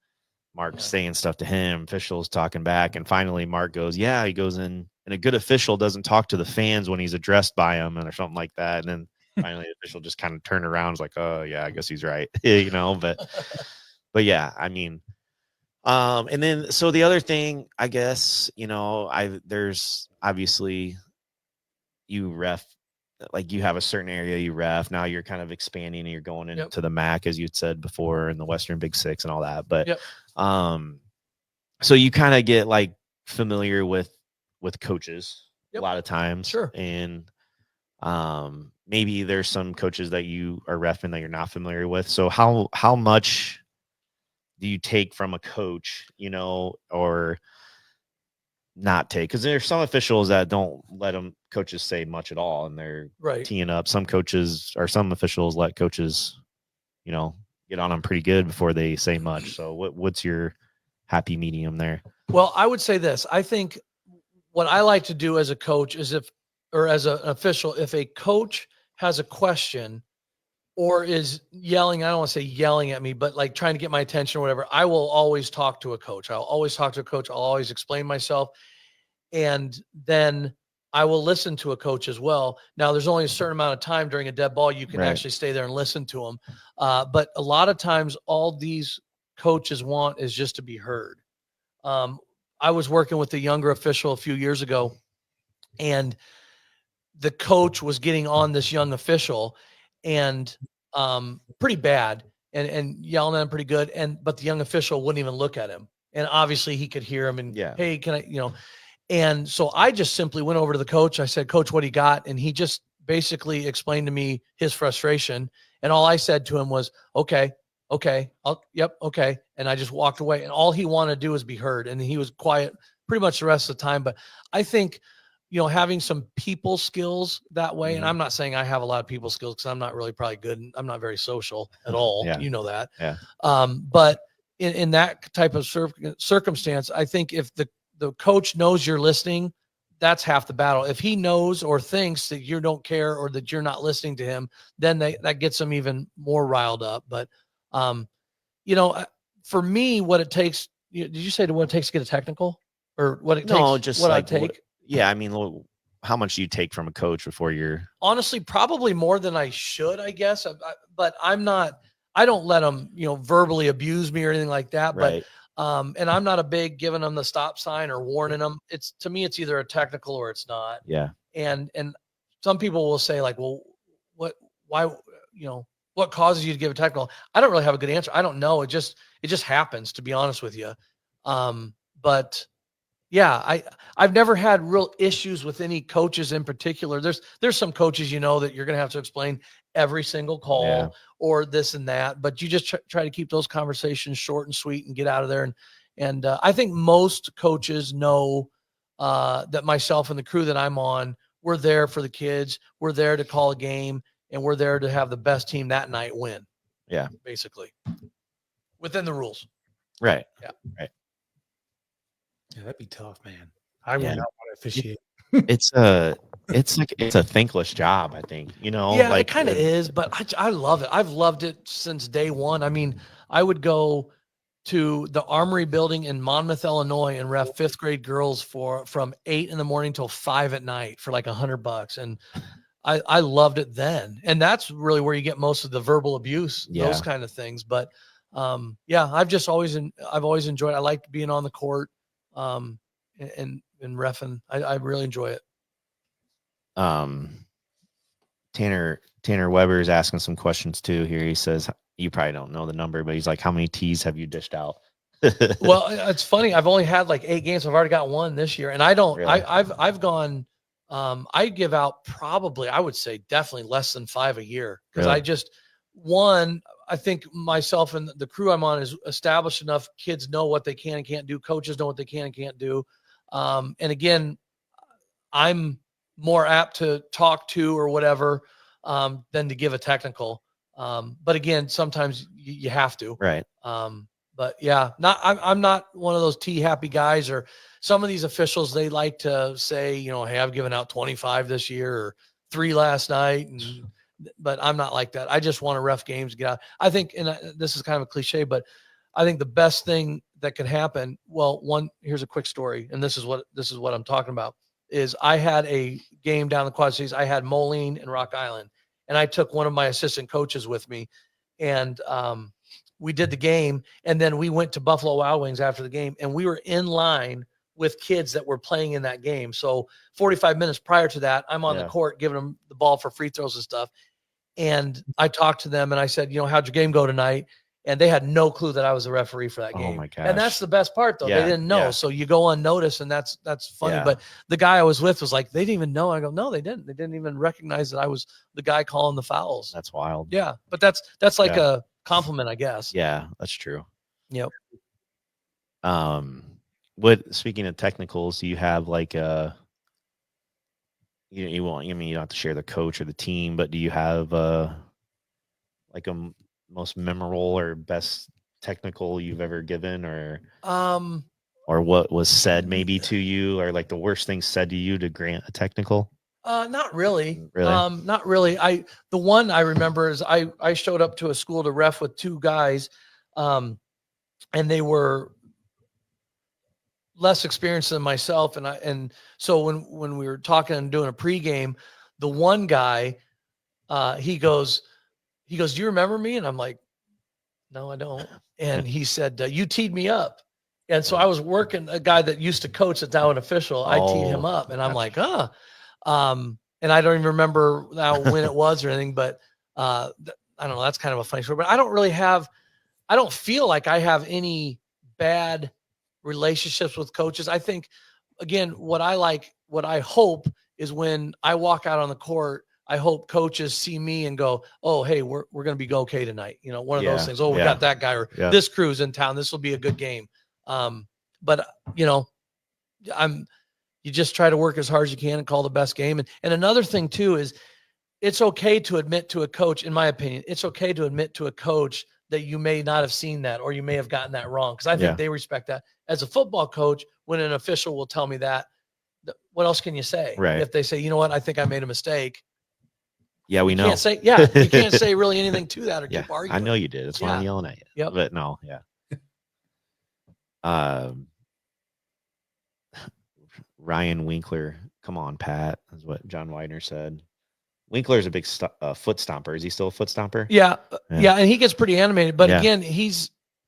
Mark's saying stuff to him, officials talking back. And finally Mark goes, yeah, he goes in, and a good official doesn't talk to the fans when he's addressed by them or something like that. And then finally the official just kind of turned around, was like, oh yeah, I guess he's right. But yeah, I mean, and then, so the other thing, I guess, there's obviously you ref, like you have a certain area you ref. Now you're kind of expanding and you're going into the MAC, as you'd said before, in the Western Big Six and all that. But, so you kind of get like familiar with coaches a lot of times. Sure. And, maybe there's some coaches that you are reffing that you're not familiar with. So how much do you take from a coach, or not take? Because there's some officials that don't let coaches say much at all, and they're teeing up. Some officials let coaches, get on them pretty good before they say much. So what's your happy medium there? Well, I would say this. I think what I like to do as a coach is as an official, if a coach has a question or is yelling, I don't want to say yelling at me, but like trying to get my attention or whatever, I will always talk to a coach. I'll always talk to a coach. I'll always explain myself. And then I will listen to a coach as well. Now, there's only a certain amount of time during a dead ball you can actually stay there and listen to them. But a lot of times, all these coaches want is just to be heard. I was working with a younger official a few years ago, and the coach was getting on this young official and pretty bad and yelling at him pretty good. But the young official wouldn't even look at him. And obviously he could hear him and, hey, can I, and so I just simply went over to the coach. I said, Coach, what do you got? And he just basically explained to me his frustration. And all I said to him was, okay. Okay. And I just walked away, and all he wanted to do was be heard. And he was quiet pretty much the rest of the time. But I think, having some people skills that way. And I'm not saying I have a lot of people skills, because I'm not really probably good. I'm not very social at all. Yeah. You know that. Yeah. But in that type of circumstance, I think if the coach knows you're listening, that's half the battle. If he knows or thinks that you don't care or that you're not listening to him, then that gets them even more riled up. But, for me, what it takes, did you say what it takes to get a technical, or what it takes? No, just what like I take? Yeah. I mean, how much do you take from a coach before you're? Honestly, probably more than I should, I guess. But I don't let them, verbally abuse me or anything like that. Right. But, and I'm not a big giving them the stop sign or warning them. To me, it's either a technical or it's not. Yeah. And some people will say like, well, why, what causes you to give a technical? I don't really have a good answer. I don't know. It just happens, to be honest with you. But yeah, I've never had real issues with any coaches in particular. There's some coaches, that you're going to have to explain every single call or this and that, but you just try to keep those conversations short and sweet and get out of there. And I think most coaches know that myself and the crew that I'm on, we're there for the kids. We're there to call a game, and we're there to have the best team that night win. Yeah. Basically. Within the rules. Right. Yeah. Right. Yeah, that'd be tough, man. I would not want to officiate. It's a thankless job, I think. Yeah, it kind of is, but I love it. I've loved it since day one. I mean, I would go to the Armory building in Monmouth, Illinois, and ref fifth grade girls from 8 a.m. till 5 p.m. for like $100. And I loved it then. And that's really where you get most of the verbal abuse, those kind of things. But I've always enjoyed it. I liked being on the court. And reffing. I really enjoy it. Tanner Weber is asking some questions too here. He says, you probably don't know the number, but he's like, how many tees have you dished out? Well, it's funny. I've only had like 8 games. I've already got one this year, and I don't, really? I've gone, I give out probably, I would say definitely less than 5 a year. Cause really? I think myself and the crew I'm on is established enough. Kids know what they can and can't do. Coaches know what they can and can't do. And again, I'm more apt to talk to or whatever than to give a technical. But again, sometimes you have to. Right. But yeah, I'm not one of those tea happy guys, or some of these officials, they like to say, hey, I've given out 25 this year or 3 last night. And but I'm not like that. I just want to ref games, get out. I think, and this is kind of a cliche, but I think the best thing that could happen. Well, here's a quick story, and this is what I'm talking about. Is I had a game down the Quad Cities. I had Moline and Rock Island, and I took one of my assistant coaches with me, and we did the game, and then we went to Buffalo Wild Wings after the game, and we were in line with kids that were playing in that game. So 45 minutes prior to that, I'm on the court giving them the ball for free throws and stuff. And I talked to them and I said, how'd your game go tonight? And they had no clue that I was the referee for that game. Oh my gosh. And that's the best part though. Yeah, they didn't know. yeah. So you go unnoticed, and that's funny. Yeah. But the guy I was with was like, they didn't even know. I go, no, they didn't. They didn't even recognize that I was the guy calling the fouls. That's wild. Yeah. But that's like a compliment, I guess. Yeah, that's true. Yep. Speaking of technicals, do you have like you don't have to share the coach or the team, but do you have like a most memorable or best technical you've ever given, or what was said maybe to you, or like the worst thing said to you to grant a technical? Not really. Really? Not really. The one I remember is I showed up to a school to ref with two guys, and they were less experienced than myself. And so when we were talking and doing a pregame, the one guy, he goes, do you remember me? And I'm like, no, I don't. And he said, you teed me up. And so I was working a guy that used to coach that's now an official. I teed him up, and I'm like, and I don't even remember now when it was or anything, but I don't know. That's kind of a funny story, but I don't feel like I have any bad relationships with coaches. I think, again, what I hope is when I walk out on the court, I hope coaches see me and go, oh, hey, we're going to be okay tonight. One of those things. Oh, we got that guy, or this crew's in town. This will be a good game. But you just try to work as hard as you can and call the best game. And another thing too, is it's okay to admit to a coach, in my opinion, it's okay to admit to a coach that you may not have seen that, or you may have gotten that wrong. Cause I think they respect that. As a football coach, when an official will tell me that, what else can you say? Right. If they say, you know what, I think I made a mistake. Yeah, we know. You can't say really anything to that or keep arguing. I know you did. That's why I'm yelling at you. Yep. But no, Ryan Winkler, come on, Pat, is what John Widener said. Winkler is a big foot stomper. Is he still a foot stomper? Yeah, and he gets pretty animated. But again,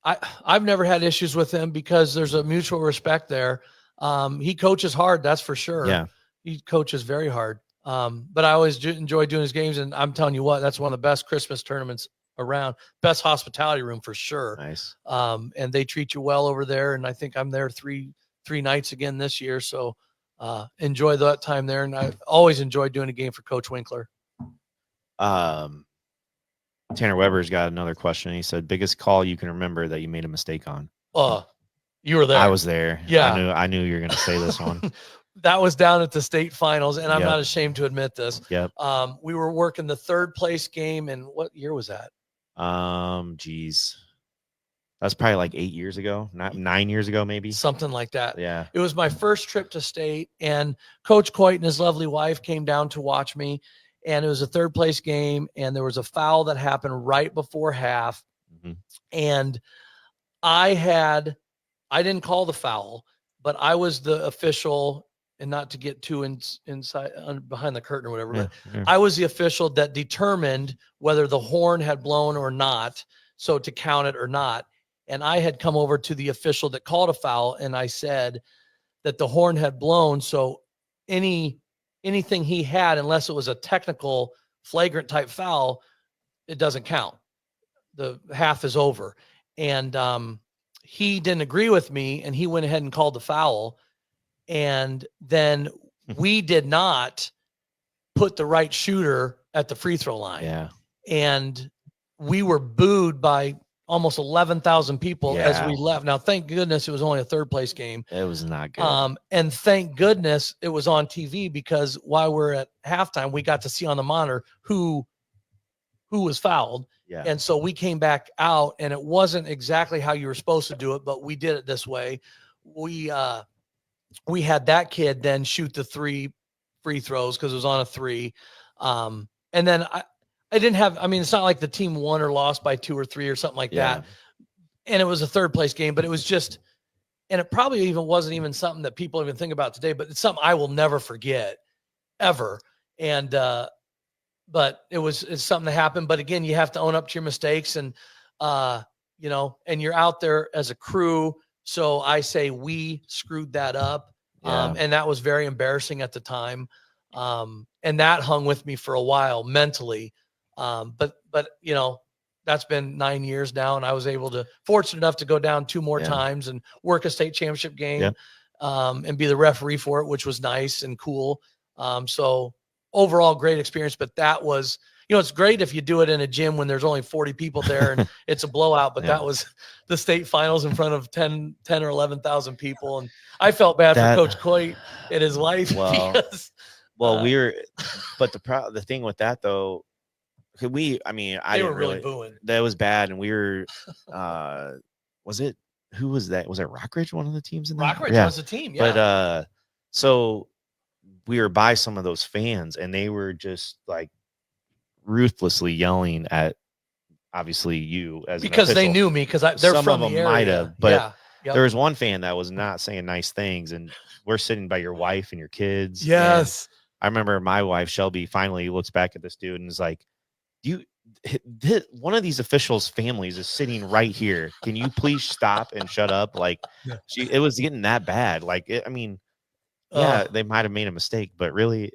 I've never had issues with him because there's a mutual respect there. He coaches hard, that's for sure. Yeah, he coaches very hard. But I always enjoy doing his games, and I'm telling you what, that's one of the best Christmas tournaments around. Best hospitality room for sure. Nice. And they treat you well over there, and I think I'm there three nights again this year. So enjoy that time there, and I always enjoy doing a game for Coach Winkler. Tanner Weber's got another question. He said, biggest call you can remember that you made a mistake on? You were there. I was there. Yeah. I knew you were going to say this one. That was down at the state finals, and I'm not ashamed to admit this. Yep. We were working the third place game, and what year was that? That's probably like 8 years ago, not 9 years ago, maybe. Something like that. Yeah. It was my first trip to state, and Coach Coit and his lovely wife came down to watch me, and it was a third place game, and there was a foul that happened right before half. Mm-hmm. And I didn't call the foul, but I was the official, and not to get too inside behind the curtain or whatever, but I was the official that determined whether the horn had blown or not, so to count it or not. And I had come over to the official that called a foul, and I said that the horn had blown, so anything he had, unless it was a technical flagrant type foul, it doesn't count. The half is over. And he didn't agree with me, and he went ahead and called the foul. And then we did not put the right shooter at the free throw line. Yeah. And we were booed by almost 11,000 people as we left. Now, thank goodness it was only a third place game. It was not good. And thank goodness it was on TV, because while we're at halftime, we got to see on the monitor who was fouled. Yeah. And so we came back out, and it wasn't exactly how you were supposed to do it, but we did it this way. We had that kid then shoot the 3 free throws because it was on a 3. And then I didn't have, I mean, it's not like the team won or lost by 2 or 3 or something like that. And it was a third place game, but it was just, and it probably even wasn't even something that people even think about today, but it's something I will never forget ever. And, but it's something that happened. But again, you have to own up to your mistakes and, you know, and you're out there as a crew. So I say we screwed that up. And that was very embarrassing at the time. And that hung with me for a while mentally. But you know, that's been 9 years now. And I was fortunate enough to go down 2 more times and work a state championship game, and be the referee for it, which was nice and cool. So overall great experience, but that was, you know, it's great if you do it in a gym when there's only 40 people there and it's a blowout, but that was the state finals in front of 10 or 11,000 people. And I felt bad for Coach Coit and his wife. Because, but the thing with that though, I didn't really booing. That was bad. And we were, who was that? Was it Rockridge? One of the teams in that? Rockridge was a team. Yeah. But, so we were by some of those fans and they were just like ruthlessly yelling at obviously you as because they knew me because they're some from of them the area. might have, but there was one fan that was not saying nice things, and we're sitting by your wife and your kids. Yes. I remember my wife Shelby finally looks back at this dude and is like, one of these officials' families is sitting right here. Can you please stop and shut up? Like, it was getting that bad. Like, they might have made a mistake, but really,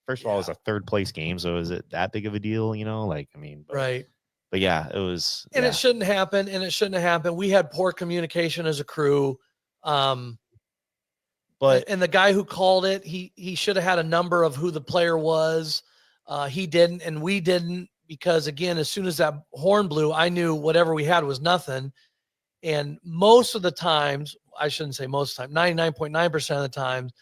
first of all, it was a third place game, so is it that big of a deal? You know, like, I mean, right. But yeah, it was, and it shouldn't happen. And it shouldn't have happened. We had poor communication as a crew. And the guy who called it, he should have had a number of who the player was. He didn't, and we didn't, because again, as soon as that horn blew, I knew whatever we had was nothing. And most of the times, I shouldn't say most of the time, 99.9% of the times,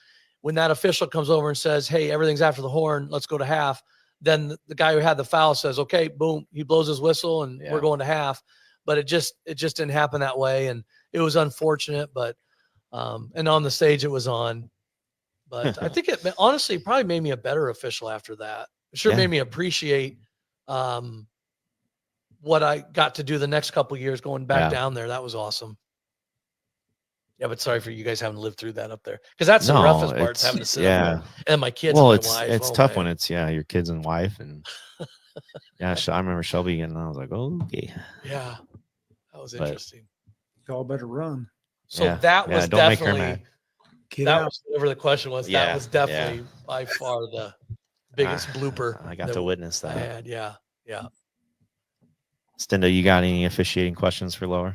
when that official comes over and says, hey, everything's after the horn, let's go to half, then the guy who had the foul says, okay, boom, he blows his whistle and we're going to half. But it just didn't happen that way. And it was unfortunate, but, and on the stage it was on, but I think it honestly probably made me a better official after that. It sure made me appreciate, what I got to do the next couple of years going back down there. That was awesome. Yeah, but sorry for you guys having to live through that up there, because that's the roughest part, having to sit up there. And my kids. Well, and my wife. It's tough when it's your kids and wife, and I remember Shelby and I was like, oh, okay. Yeah, that was interesting. Y'all better run. So that was definitely was whatever the question was. That was definitely by far the biggest blooper. I got to witness that. I had, yeah. Stendo, you got any officiating questions for Lower?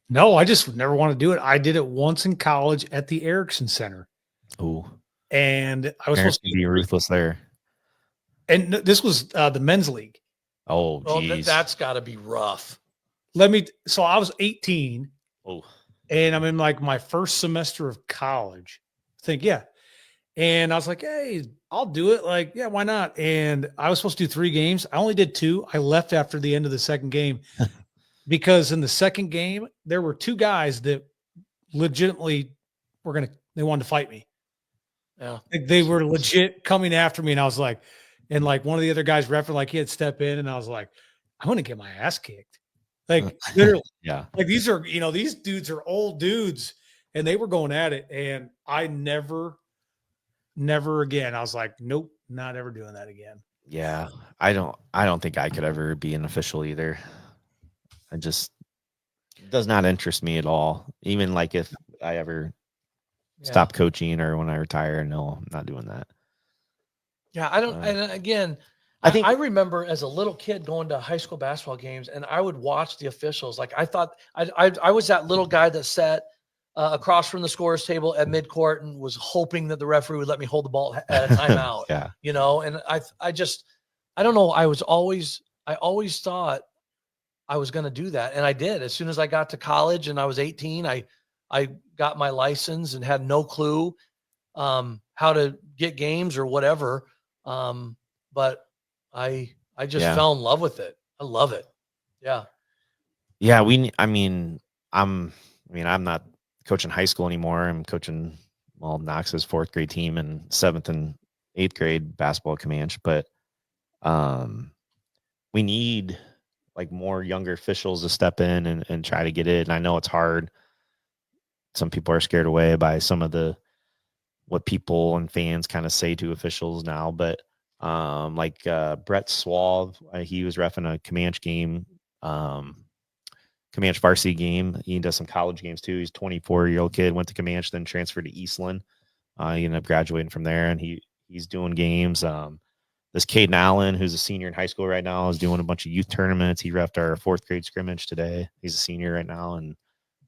No, I just never want to do it. I did it once in college at the Erickson Center. Ooh. And I was supposed to be ruthless there. And this was the men's league. Oh, geez. That's got to be rough. So I was 18. Oh. And I'm in like my first semester of college. And I was like, hey, I'll do it. Like, yeah, why not? And I was supposed to do 3 games. I only did 2. I left after the end of the second game. Because in the second game, there were 2 guys that legitimately they wanted to fight me. Yeah. Like they were legit coming after me. And I was like, and like one of the other guys refereed, like he had step in, and I was like, I'm going to get my ass kicked. Like literally. Yeah. Like these dudes are old dudes, and they were going at it. And I never again. I was like, nope, not ever doing that again. Yeah. I don't think I could ever be an official either. It does not interest me at all. Even like if I ever stop coaching or when I retire, no, I'm not doing that. Yeah, I don't. And again, I remember as a little kid going to high school basketball games, and I would watch the officials. Like I thought I was that little guy that sat across from the scorer's table at midcourt and was hoping that the referee would let me hold the ball at a timeout. You know, and I don't know. I always thought I was going to do that. And I did. As soon as I got to college and I was 18, I got my license and had no clue how to get games or whatever. But I just fell in love with it. I love it. Yeah. Yeah. I'm not coaching high school anymore. I'm coaching Knox's 4th grade team and 7th and 8th grade basketball Comanche. But we need like more younger officials to step in and try to get it. And I know it's hard. Some people are scared away by some of what people and fans kind of say to officials now, but Brett Swab, he was reffing a Comanche game, Comanche varsity game. He does some college games too. He's a 24-year-old kid, went to Comanche, then transferred to Eastland. He ended up graduating from there, and he's doing games. This Caden Allen, who's a senior in high school right now, is doing a bunch of youth tournaments. He reffed our 4th grade scrimmage today. He's a senior right now, and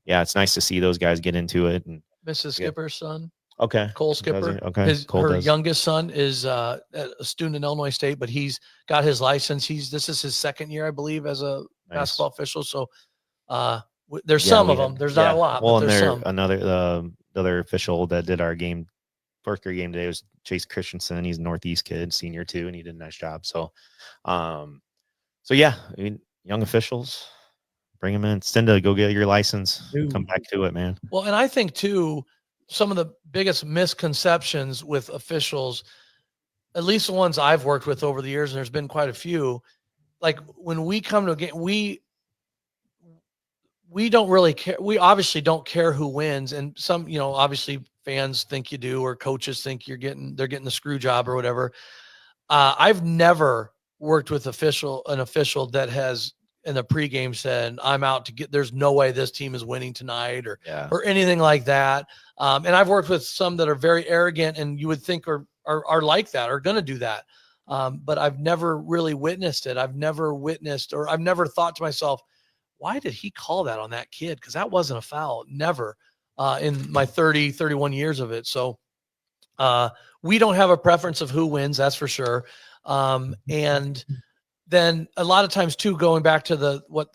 yeah, it's nice to see those guys get into it. And Mrs. Skipper's son. Okay. Cole Skipper. Okay. Her youngest son is a student in Illinois State, but he's got his license. This is his 2nd year, I believe, as a basketball official. So there's some of them. There's not a lot. Well, but there's some. Another official that did our game, 4th grade game today, was Chase Christensen. He's a Northeast kid, senior too, and he did a nice job. So, yeah, I mean, young officials, bring them in. Cinda, go get your license. Come back to it, man. Well, and I think too, some of the biggest misconceptions with officials, at least the ones I've worked with over the years, and there's been quite a few, like when we come to a game, we don't really care. We obviously don't care who wins. And some, obviously fans think you do, or coaches think they're getting the screw job or whatever. I've never worked with an official that has in the pregame said, I'm out to get, there's no way this team is winning tonight or anything like that. And I've worked with some that are very arrogant and you would think are like that, are going to do that. But I've never really witnessed it. I've never thought to myself, why did he call that on that kid? Because that wasn't a foul. Never in my 31 years of it. So we don't have a preference of who wins, that's for sure. And then a lot of times too, going back to what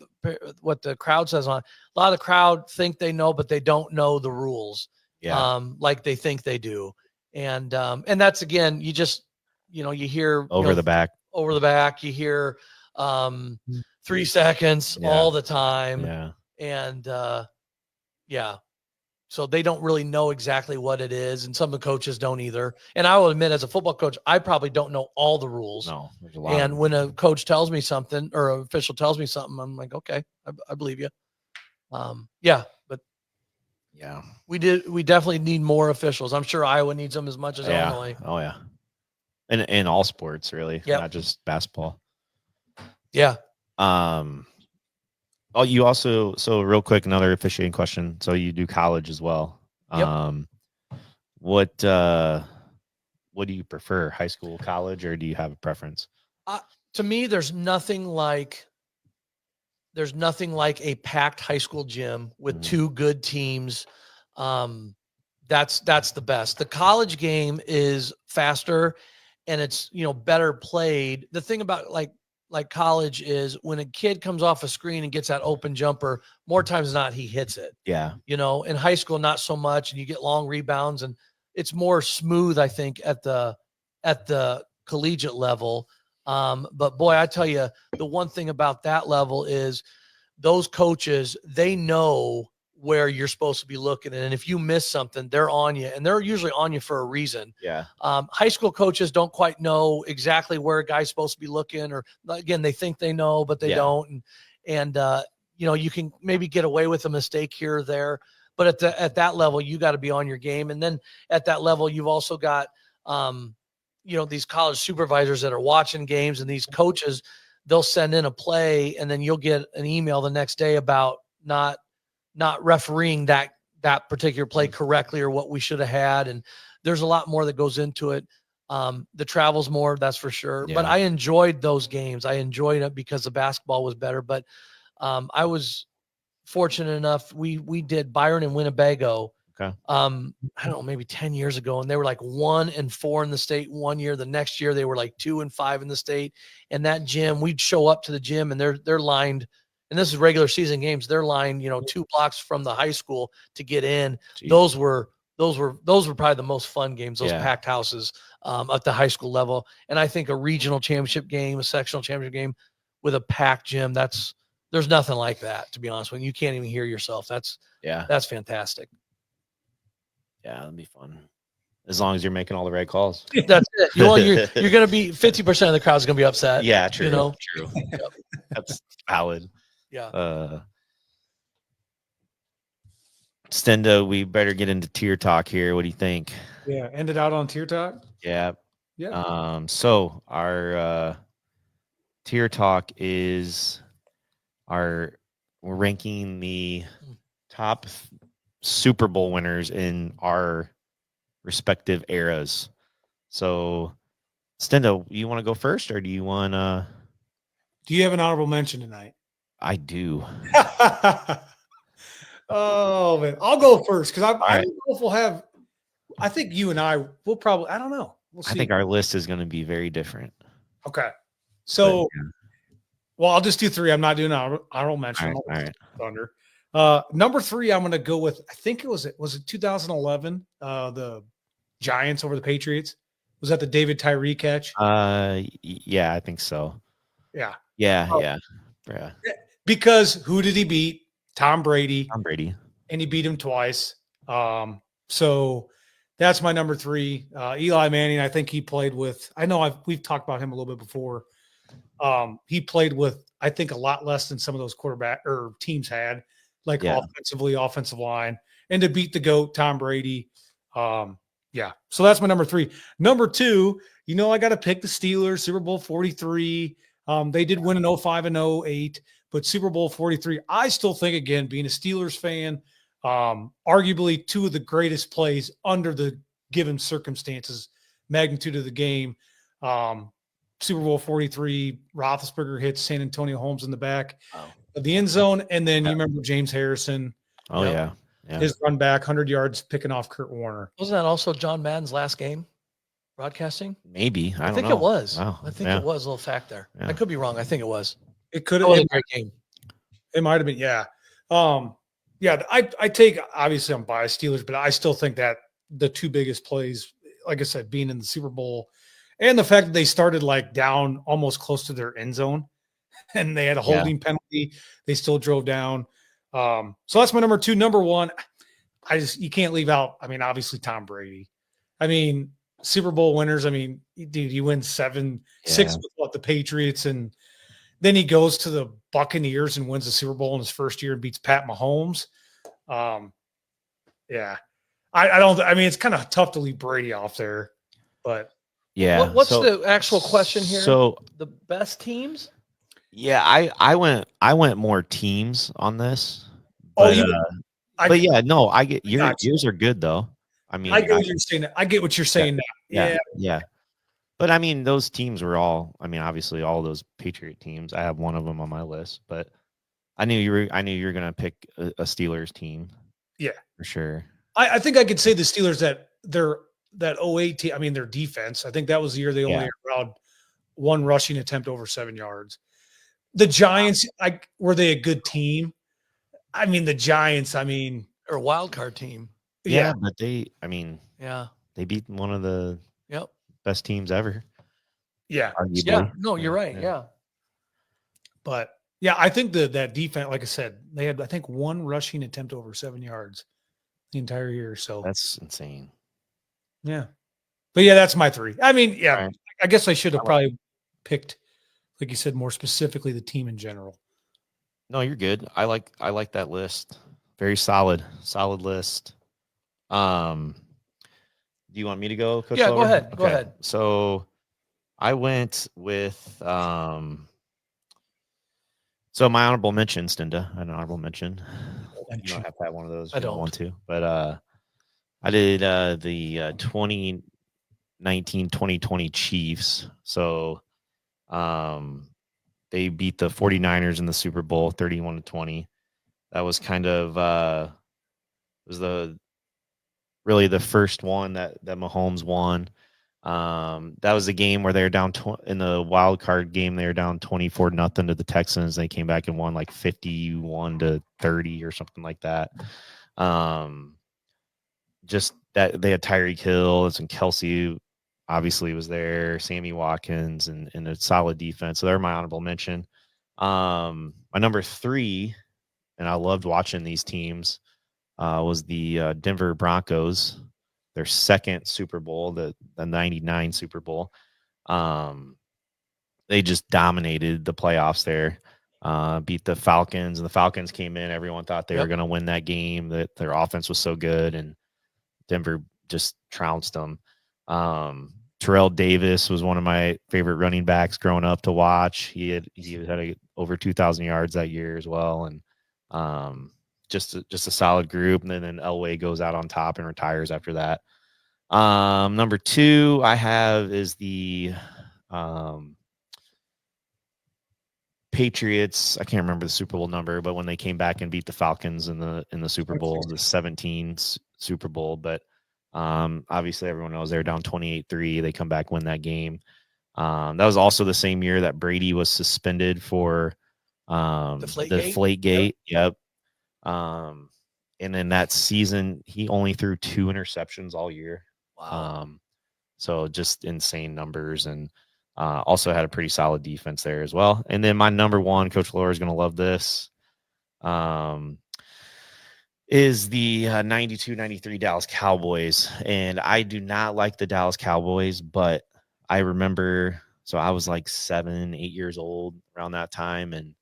the crowd says a lot of the crowd think they know, but they don't know the rules. Like they think they do. And that's, again, you just, you hear over the back, you hear 3 seconds all the time. And so they don't really know exactly what it is. And some of the coaches don't either. And I will admit, as a football coach, I probably don't know all the rules. No, there's a lot. And when a coach tells me something or an official tells me something, I'm like, okay, I believe you. But we definitely need more officials. I'm sure Iowa needs them as much as Illinois. Oh yeah. And in all sports, really, not just basketball. Yeah. Oh, you also, so real quick, another officiating question. So you do college as well. What do you prefer, high school, college, or do you have a preference? To me, there's nothing like a packed high school gym with two good teams. That's the best. The college game is faster and it's, better played. The thing about like college is when a kid comes off a screen and gets that open jumper, more times than not, he hits it. Yeah. In high school, not so much. And you get long rebounds and it's more smooth, I think, at the collegiate level. But boy, I tell you, the one thing about that level is those coaches, they know where you're supposed to be looking. And if you miss something, they're on you, and they're usually on you for a reason. Yeah. High school coaches don't quite know exactly where a guy's supposed to be looking, or again, they think they know, but they don't. And you can maybe get away with a mistake here or there, but at that level, you got to be on your game. And then at that level, you've also got, these college supervisors that are watching games, and these coaches, they'll send in a play and then you'll get an email the next day about not refereeing that particular play correctly or what we should have had. And there's a lot more that goes into it. The travel's more, that's for sure. But I enjoyed those games. I enjoyed it because the basketball was better. But I was fortunate enough. We did Byron and Winnebago. Okay. I don't know, maybe 10 years ago. And they were like 1-4 in the state one year. The next year they were like 2-5 in the state. And that gym, we'd show up to the gym and they're lined, and this is regular season games. They're lined, 2 blocks from the high school to get in. Jeez. Those were probably the most fun games, those packed houses at the high school level. And I think a regional championship game, a sectional championship game with a packed gym, there's nothing like that, to be honest with you. You can't even hear yourself. That's fantastic. Yeah, that'd be fun. As long as you're making all the right calls. That's it. You're going to be 50% of the crowd's going to be upset. Yeah, true. You know? True. Yep. That's valid. Yeah. Stenda, we better get into tier talk here. What do you think? Yeah, ended out on tier talk. Yeah. Yeah. So our tier talk is we're ranking the top Super Bowl winners in our respective eras. So Stenda, you want to go first, or do you want to? Do you have an honorable mention tonight? I do. Oh man, I'll go first because I right. don't know if we'll have. I think you and I will probably. I don't know. We'll see. I think our list is going to be very different. Okay. So, But, yeah. well, I'll just do 3. I'm not doing an honorable mention. All right. Thunder. Number 3, I'm going to go with. I think it was 2011. The Giants over the Patriots. Was that the David Tyree catch? Yeah, I think so. Yeah. Yeah, Oh. yeah. Because who did he beat? Tom Brady. Tom Brady. And he beat him twice. So that's my number 3. Eli Manning, I think he played with, I know we've talked about him a little bit before. He played with, I think, a lot less than some of those quarterback or teams had, like offensive line, and to beat the GOAT, Tom Brady. Yeah. So that's my number 3. Number 2, I got to pick the Steelers, Super Bowl 43. They did win in 05 and 08, but Super Bowl 43, I still think, again, being a Steelers fan, arguably 2 of the greatest plays under the given circumstances, magnitude of the game. Super Bowl 43, Roethlisberger hits San Antonio Holmes in the back of the end zone. And then you remember James Harrison. Oh, yeah. His run back, 100 yards, picking off Kurt Warner. Wasn't that also John Madden's last game broadcasting? Maybe. I think know. It was. Wow. I think it was. A little fact there. I could be wrong. I think it was. It could have been a great game. It might have been. Yeah. I take, obviously I'm biased Steelers, but I still think that the 2 biggest plays, like I said, being in the Super Bowl and the fact that they started like down almost close to their end zone and they had a holding penalty. They still drove down. So that's my number 2. Number 1, you can't leave out. I mean, obviously Tom Brady. I mean, Super Bowl winners. I mean, dude, you win 7-6 with the Patriots, and then he goes to the Buccaneers and wins the Super Bowl in his first year and beats Pat Mahomes. Yeah, I don't. I mean, it's kind of tough to leave Brady off there, but yeah. What's the actual question here? So the best teams? Yeah, I went more teams on this. But, I get yours are good though. I mean, I get what you're saying. I get what you're saying now. Yeah. But I mean, those teams were all. I mean, obviously, all those Patriot teams. I have one of them on my list, but I knew you were gonna pick a Steelers team. Yeah, for sure. I think I could say the Steelers that that 08 team. I mean, their defense. I think that was the year they only allowed 1 rushing attempt over 7 yards. The Giants, were they a good team? I mean, the Giants. I mean, or a wild card team. Yeah, but they beat one of the best teams ever. Yeah. Arguably. Yeah. No, you're right. Yeah. But yeah, I think that defense, like I said, they had, I think, 1 rushing attempt over 7 yards the entire year. So that's insane. Yeah. But yeah, that's my 3. I mean, right. I guess I should have probably picked, like you said, more specifically the team in general. No, you're good. I like that list. Very solid list. Do you want me to go, Coach? Yeah, Lower? Go ahead. Okay. Go ahead. So I went with so my honorable mention, Stenda, an honorable mention. You don't have to have one of those. I don't want to, but I did the 2019-2020 Chiefs. So they beat the 49ers in the Super Bowl 31-20. That was kind of was really the first one that Mahomes won. That was the game where they were down in the wild card game. They were down 24-0 to the Texans. They came back and won like 51-30 or something like that. Just that they had Tyreek Hill and Kelsey obviously was there, Sammy Watkins, and a solid defense. So they're my honorable mention. My number 3, and I loved watching these teams, was the Denver Broncos. their second Super Bowl, the 99 Super Bowl. They just dominated the playoffs there, beat the Falcons, and the Falcons came in. Everyone thought they were going to win that game, that their offense was so good, and Denver just trounced them. Terrell Davis was one of my favorite running backs growing up to watch. He had over 2,000 yards that year as well, and just a solid group. And then Elway goes out on top and retires after that. Number 2 I have is the Patriots. I can't remember the Super Bowl number, but when they came back and beat the Falcons in the Super Bowl, the 17 Super Bowl. But obviously everyone knows they're down 28-3. They come back, win that game. That was also the same year that Brady was suspended for Deflategate. Yep. And then that season, he only threw 2 interceptions all year. Wow. So just insane numbers, and also had a pretty solid defense there as well. And then my number 1, Coach Laura is going to love this, is the 92-93 Dallas Cowboys. And I do not like the Dallas Cowboys, but I remember, so I was like 7, 8 years old around that time. And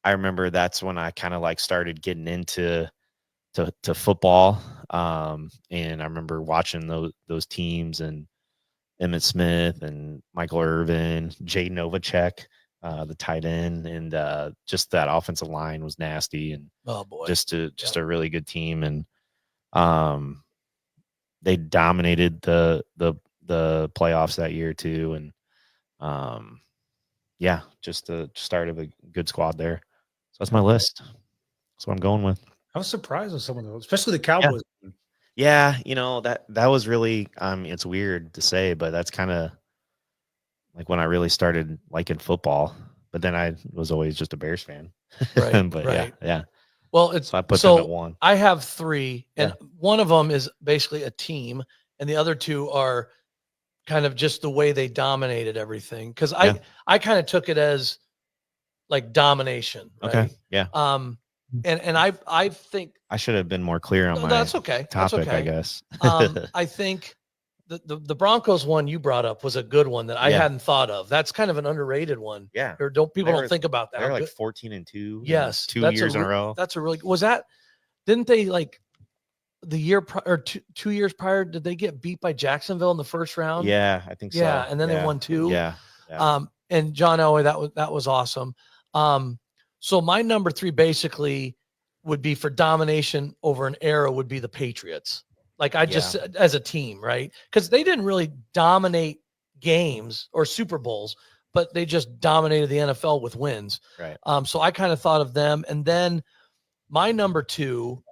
I remember that's when I kind of like started getting into football. And I remember watching those teams, and Emmitt Smith and Michael Irvin, Jay Novacek, the tight end, and just that offensive line was nasty, and just a really good team. And they dominated the playoffs that year too. And just the start of a good squad there. So that's my list. That's what I'm going with. I was surprised with some of those, especially the Cowboys. Yeah, that was really, it's weird to say, but that's kind of like when I really started liking football. But then I was always just a Bears fan. Right. But right. yeah. Well, So I put them at 1. I have 3, and one of them is basically a team, and the other 2 are kind of just the way they dominated everything. Because I kind of took it as like domination. Right? Okay. Yeah. And I think I should have been more clear on my topic, I guess. I think the Broncos one you brought up was a good one that I hadn't thought of. That's kind of an underrated one. Yeah. Or don't think about that. They're like 14-2. Yes. 2 years in a row. That's a really, didn't they like the year or 2 years prior, did they get beat by Jacksonville in the first round? Yeah, I think so. Yeah. And then they won 2. Yeah. And John Elway, that was awesome. So my number 3 basically would be for domination over an era would be the Patriots. Like as a team, right? Because they didn't really dominate games or Super Bowls, but they just dominated the NFL with wins. Right. So I kind of thought of them. And then my number 2,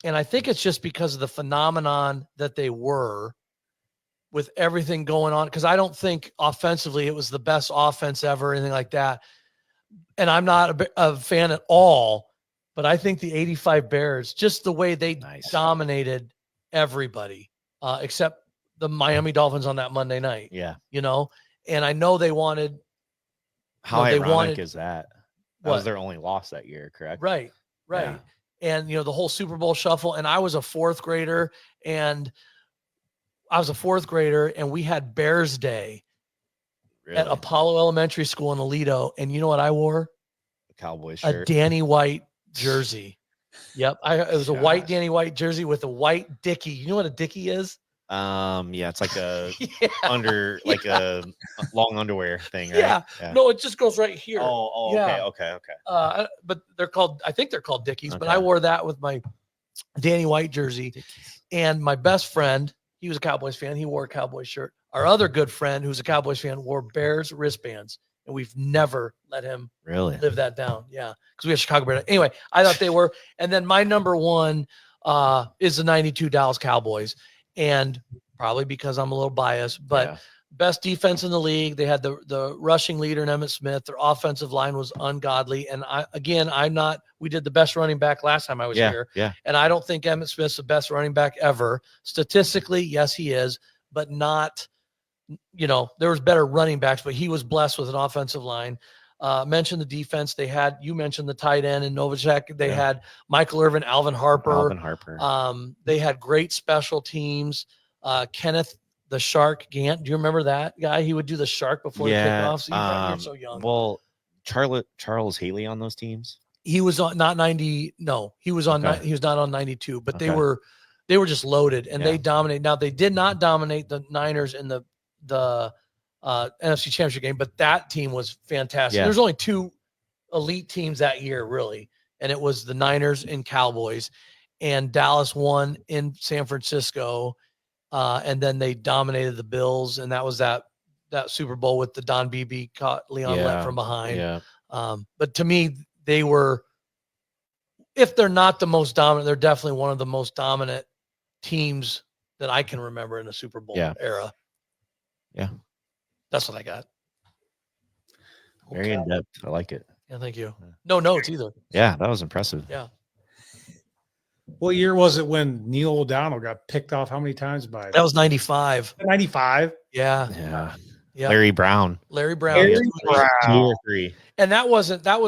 and I think it's just because of the phenomenon that they were with everything going on, because I don't think offensively it was the best offense ever, anything like that. And I'm not a fan at all, but I think the 85 Bears, just the way they dominated everybody, except the Miami Dolphins on that Monday night. Yeah. And I know they wanted. How ironic is that? That was their only loss that year, correct? Right. Yeah. And, the whole Super Bowl shuffle. And I was a 4th grader, and we had Bears Day at Apollo Elementary School in Aledo. And you know what I wore? A Cowboys shirt. A Danny White jersey. Yep. It was a white Danny White jersey with a white Dickie. You know what a Dickie is? It's like a a long underwear thing, right? Yeah. No, it just goes right here. Okay. But I think they're called Dickies, but I wore that with my Danny White jersey. Dickies. And my best friend, he was a Cowboys fan. He wore a Cowboys shirt. Our other good friend, who's a Cowboys fan, wore Bears wristbands, and we've never let him live that down. Yeah, because we have Chicago Bears. Anyway, I thought they were. And then my number 1 is the 92 Dallas Cowboys, and probably because I'm a little biased, but best defense in the league. They had the rushing leader in Emmitt Smith. Their offensive line was ungodly. And we did the best running back last time I was here. Yeah. And I don't think Emmitt Smith's the best running back ever. Statistically, yes, he is, but not, there was better running backs, but he was blessed with an offensive line. Mentioned the defense. You mentioned the tight end and Novacek. They had Michael Irvin, Alvin Harper. They had great They had great special teams. Kenneth the Shark Gant. Do you remember that guy? He would do the shark before the kickoffs. You're so young. Well, Charles Haley on those teams. He was on not 90. No, he was on. Okay. He was not on 92. But Okay. they were just loaded, and Yeah. they dominate. Now they did not dominate the Niners in the NFC Championship game, but that team was fantastic. Yeah. There's only 2 elite teams that year, really, and it was the Niners and Cowboys, and Dallas won in San Francisco, and then they dominated the Bills, and that was that Super Bowl with the Don Beebe caught Leon Lett from behind. Yeah. But to me, they were, if they're not the most dominant, they're definitely one of the most dominant teams that I can remember in the Super Bowl era. Yeah. That's what I got. Very in depth. I like it. Yeah, thank you. No notes either. Yeah, that was impressive. Yeah. What year was it when Neil O'Donnell got picked off how many times by That was 95. 95? Yeah. Yeah. Yeah. Larry Brown. Larry Brown. Larry Yeah. Brown. 2 or 3. And that wasn't that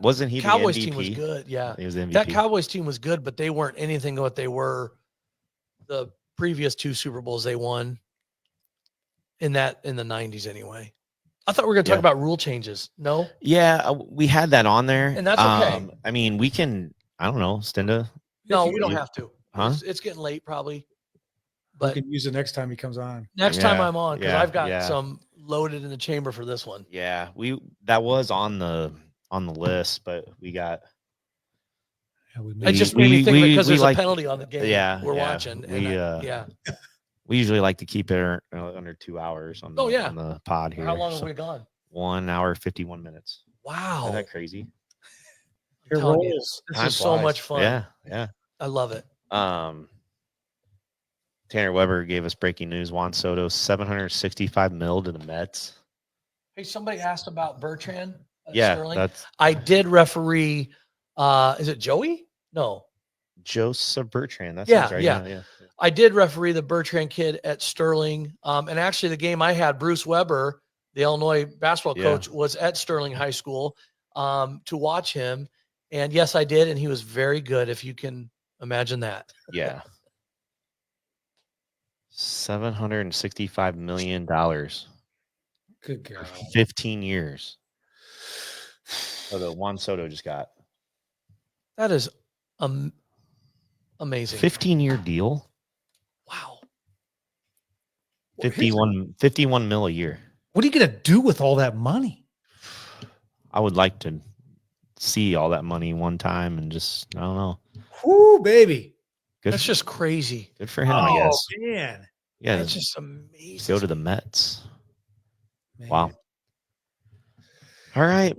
Wasn't he Cowboys the MVP? team was good. Yeah. He was the MVP. That Cowboys team was good, but they weren't anything what they were the previous 2 Super Bowls they won in the 90s anyway. I thought we were going to talk about rule changes. No? Yeah, we had that on there. And that's okay. I mean, we can, I don't know, Stinda. No, we don't have to. Huh? It's getting late probably. We But can use it next time he comes on. next time Yeah, I'm on, because yeah, I've got yeah. some loaded in the chamber for this one. Yeah, that was on the list, but we got Yeah, we It made just made me think because we there's like- a penalty on the game we're watching. And we we usually like to keep it under 2 hours on the, on the pod here. How long have So we gone? 1 hour 51 minutes. Wow. Isn't that crazy? It I'm telling you, rolls. this Time is so flies. much fun. Yeah. I love it. Tanner Weber gave us breaking news. Juan Soto, $765 million to the Mets. Hey, somebody asked about Bertrand at Yeah, Sterling. that's I did referee. Is it Joey? No, Joseph Bertrand. That Yeah, sounds right. yeah. I did referee the Bertrand kid at Sterling. And actually, the game I had, Bruce Weber, the Illinois basketball coach, was at Sterling High School to watch him. And yes, I did. And he was very good, if you can imagine that. Yeah. $765 million. Good God. 15 years. Oh, the Juan Soto just got That is amazing. 15-year deal. Wow. 51 mil a year. What are you going to do with all that money? I would like to see all that money one time and just, I don't know. Whoo, baby. Good, That's just crazy. good for him, I guess. Man. Yeah, That's just amazing. go to the Mets. Man. Wow. All right.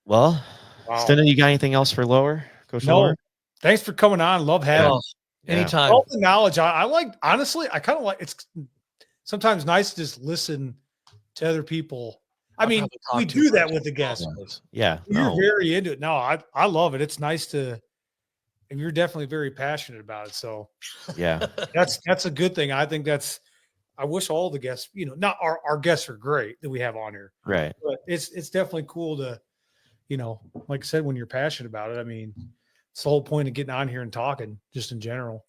Well, Wow. Stinda, you got anything else for Lower? Coach No. Lower? Thanks for coming on. Love having Oh, you. Yeah. anytime. All the knowledge. I like, honestly, I kind of like, it's sometimes nice to just listen to other people. I mean, we do that with the guests. Yeah. You're No. very into it. No, I love it. It's nice to, and you're definitely very passionate about it. So Yeah. that's a good thing. I think I wish all the guests, not our guests are great that we have on here, Right. but it's definitely cool to, like I said, when you're passionate about it. I mean, it's the whole point of getting on here and talking just in general.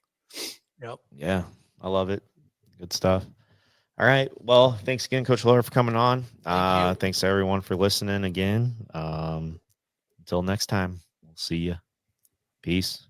Yep. Yeah. I love it. Good stuff. All right. Well, thanks again, Coach Lower, for coming on. Thank you. Thanks to everyone for listening again. Until next time, we'll see you. Peace.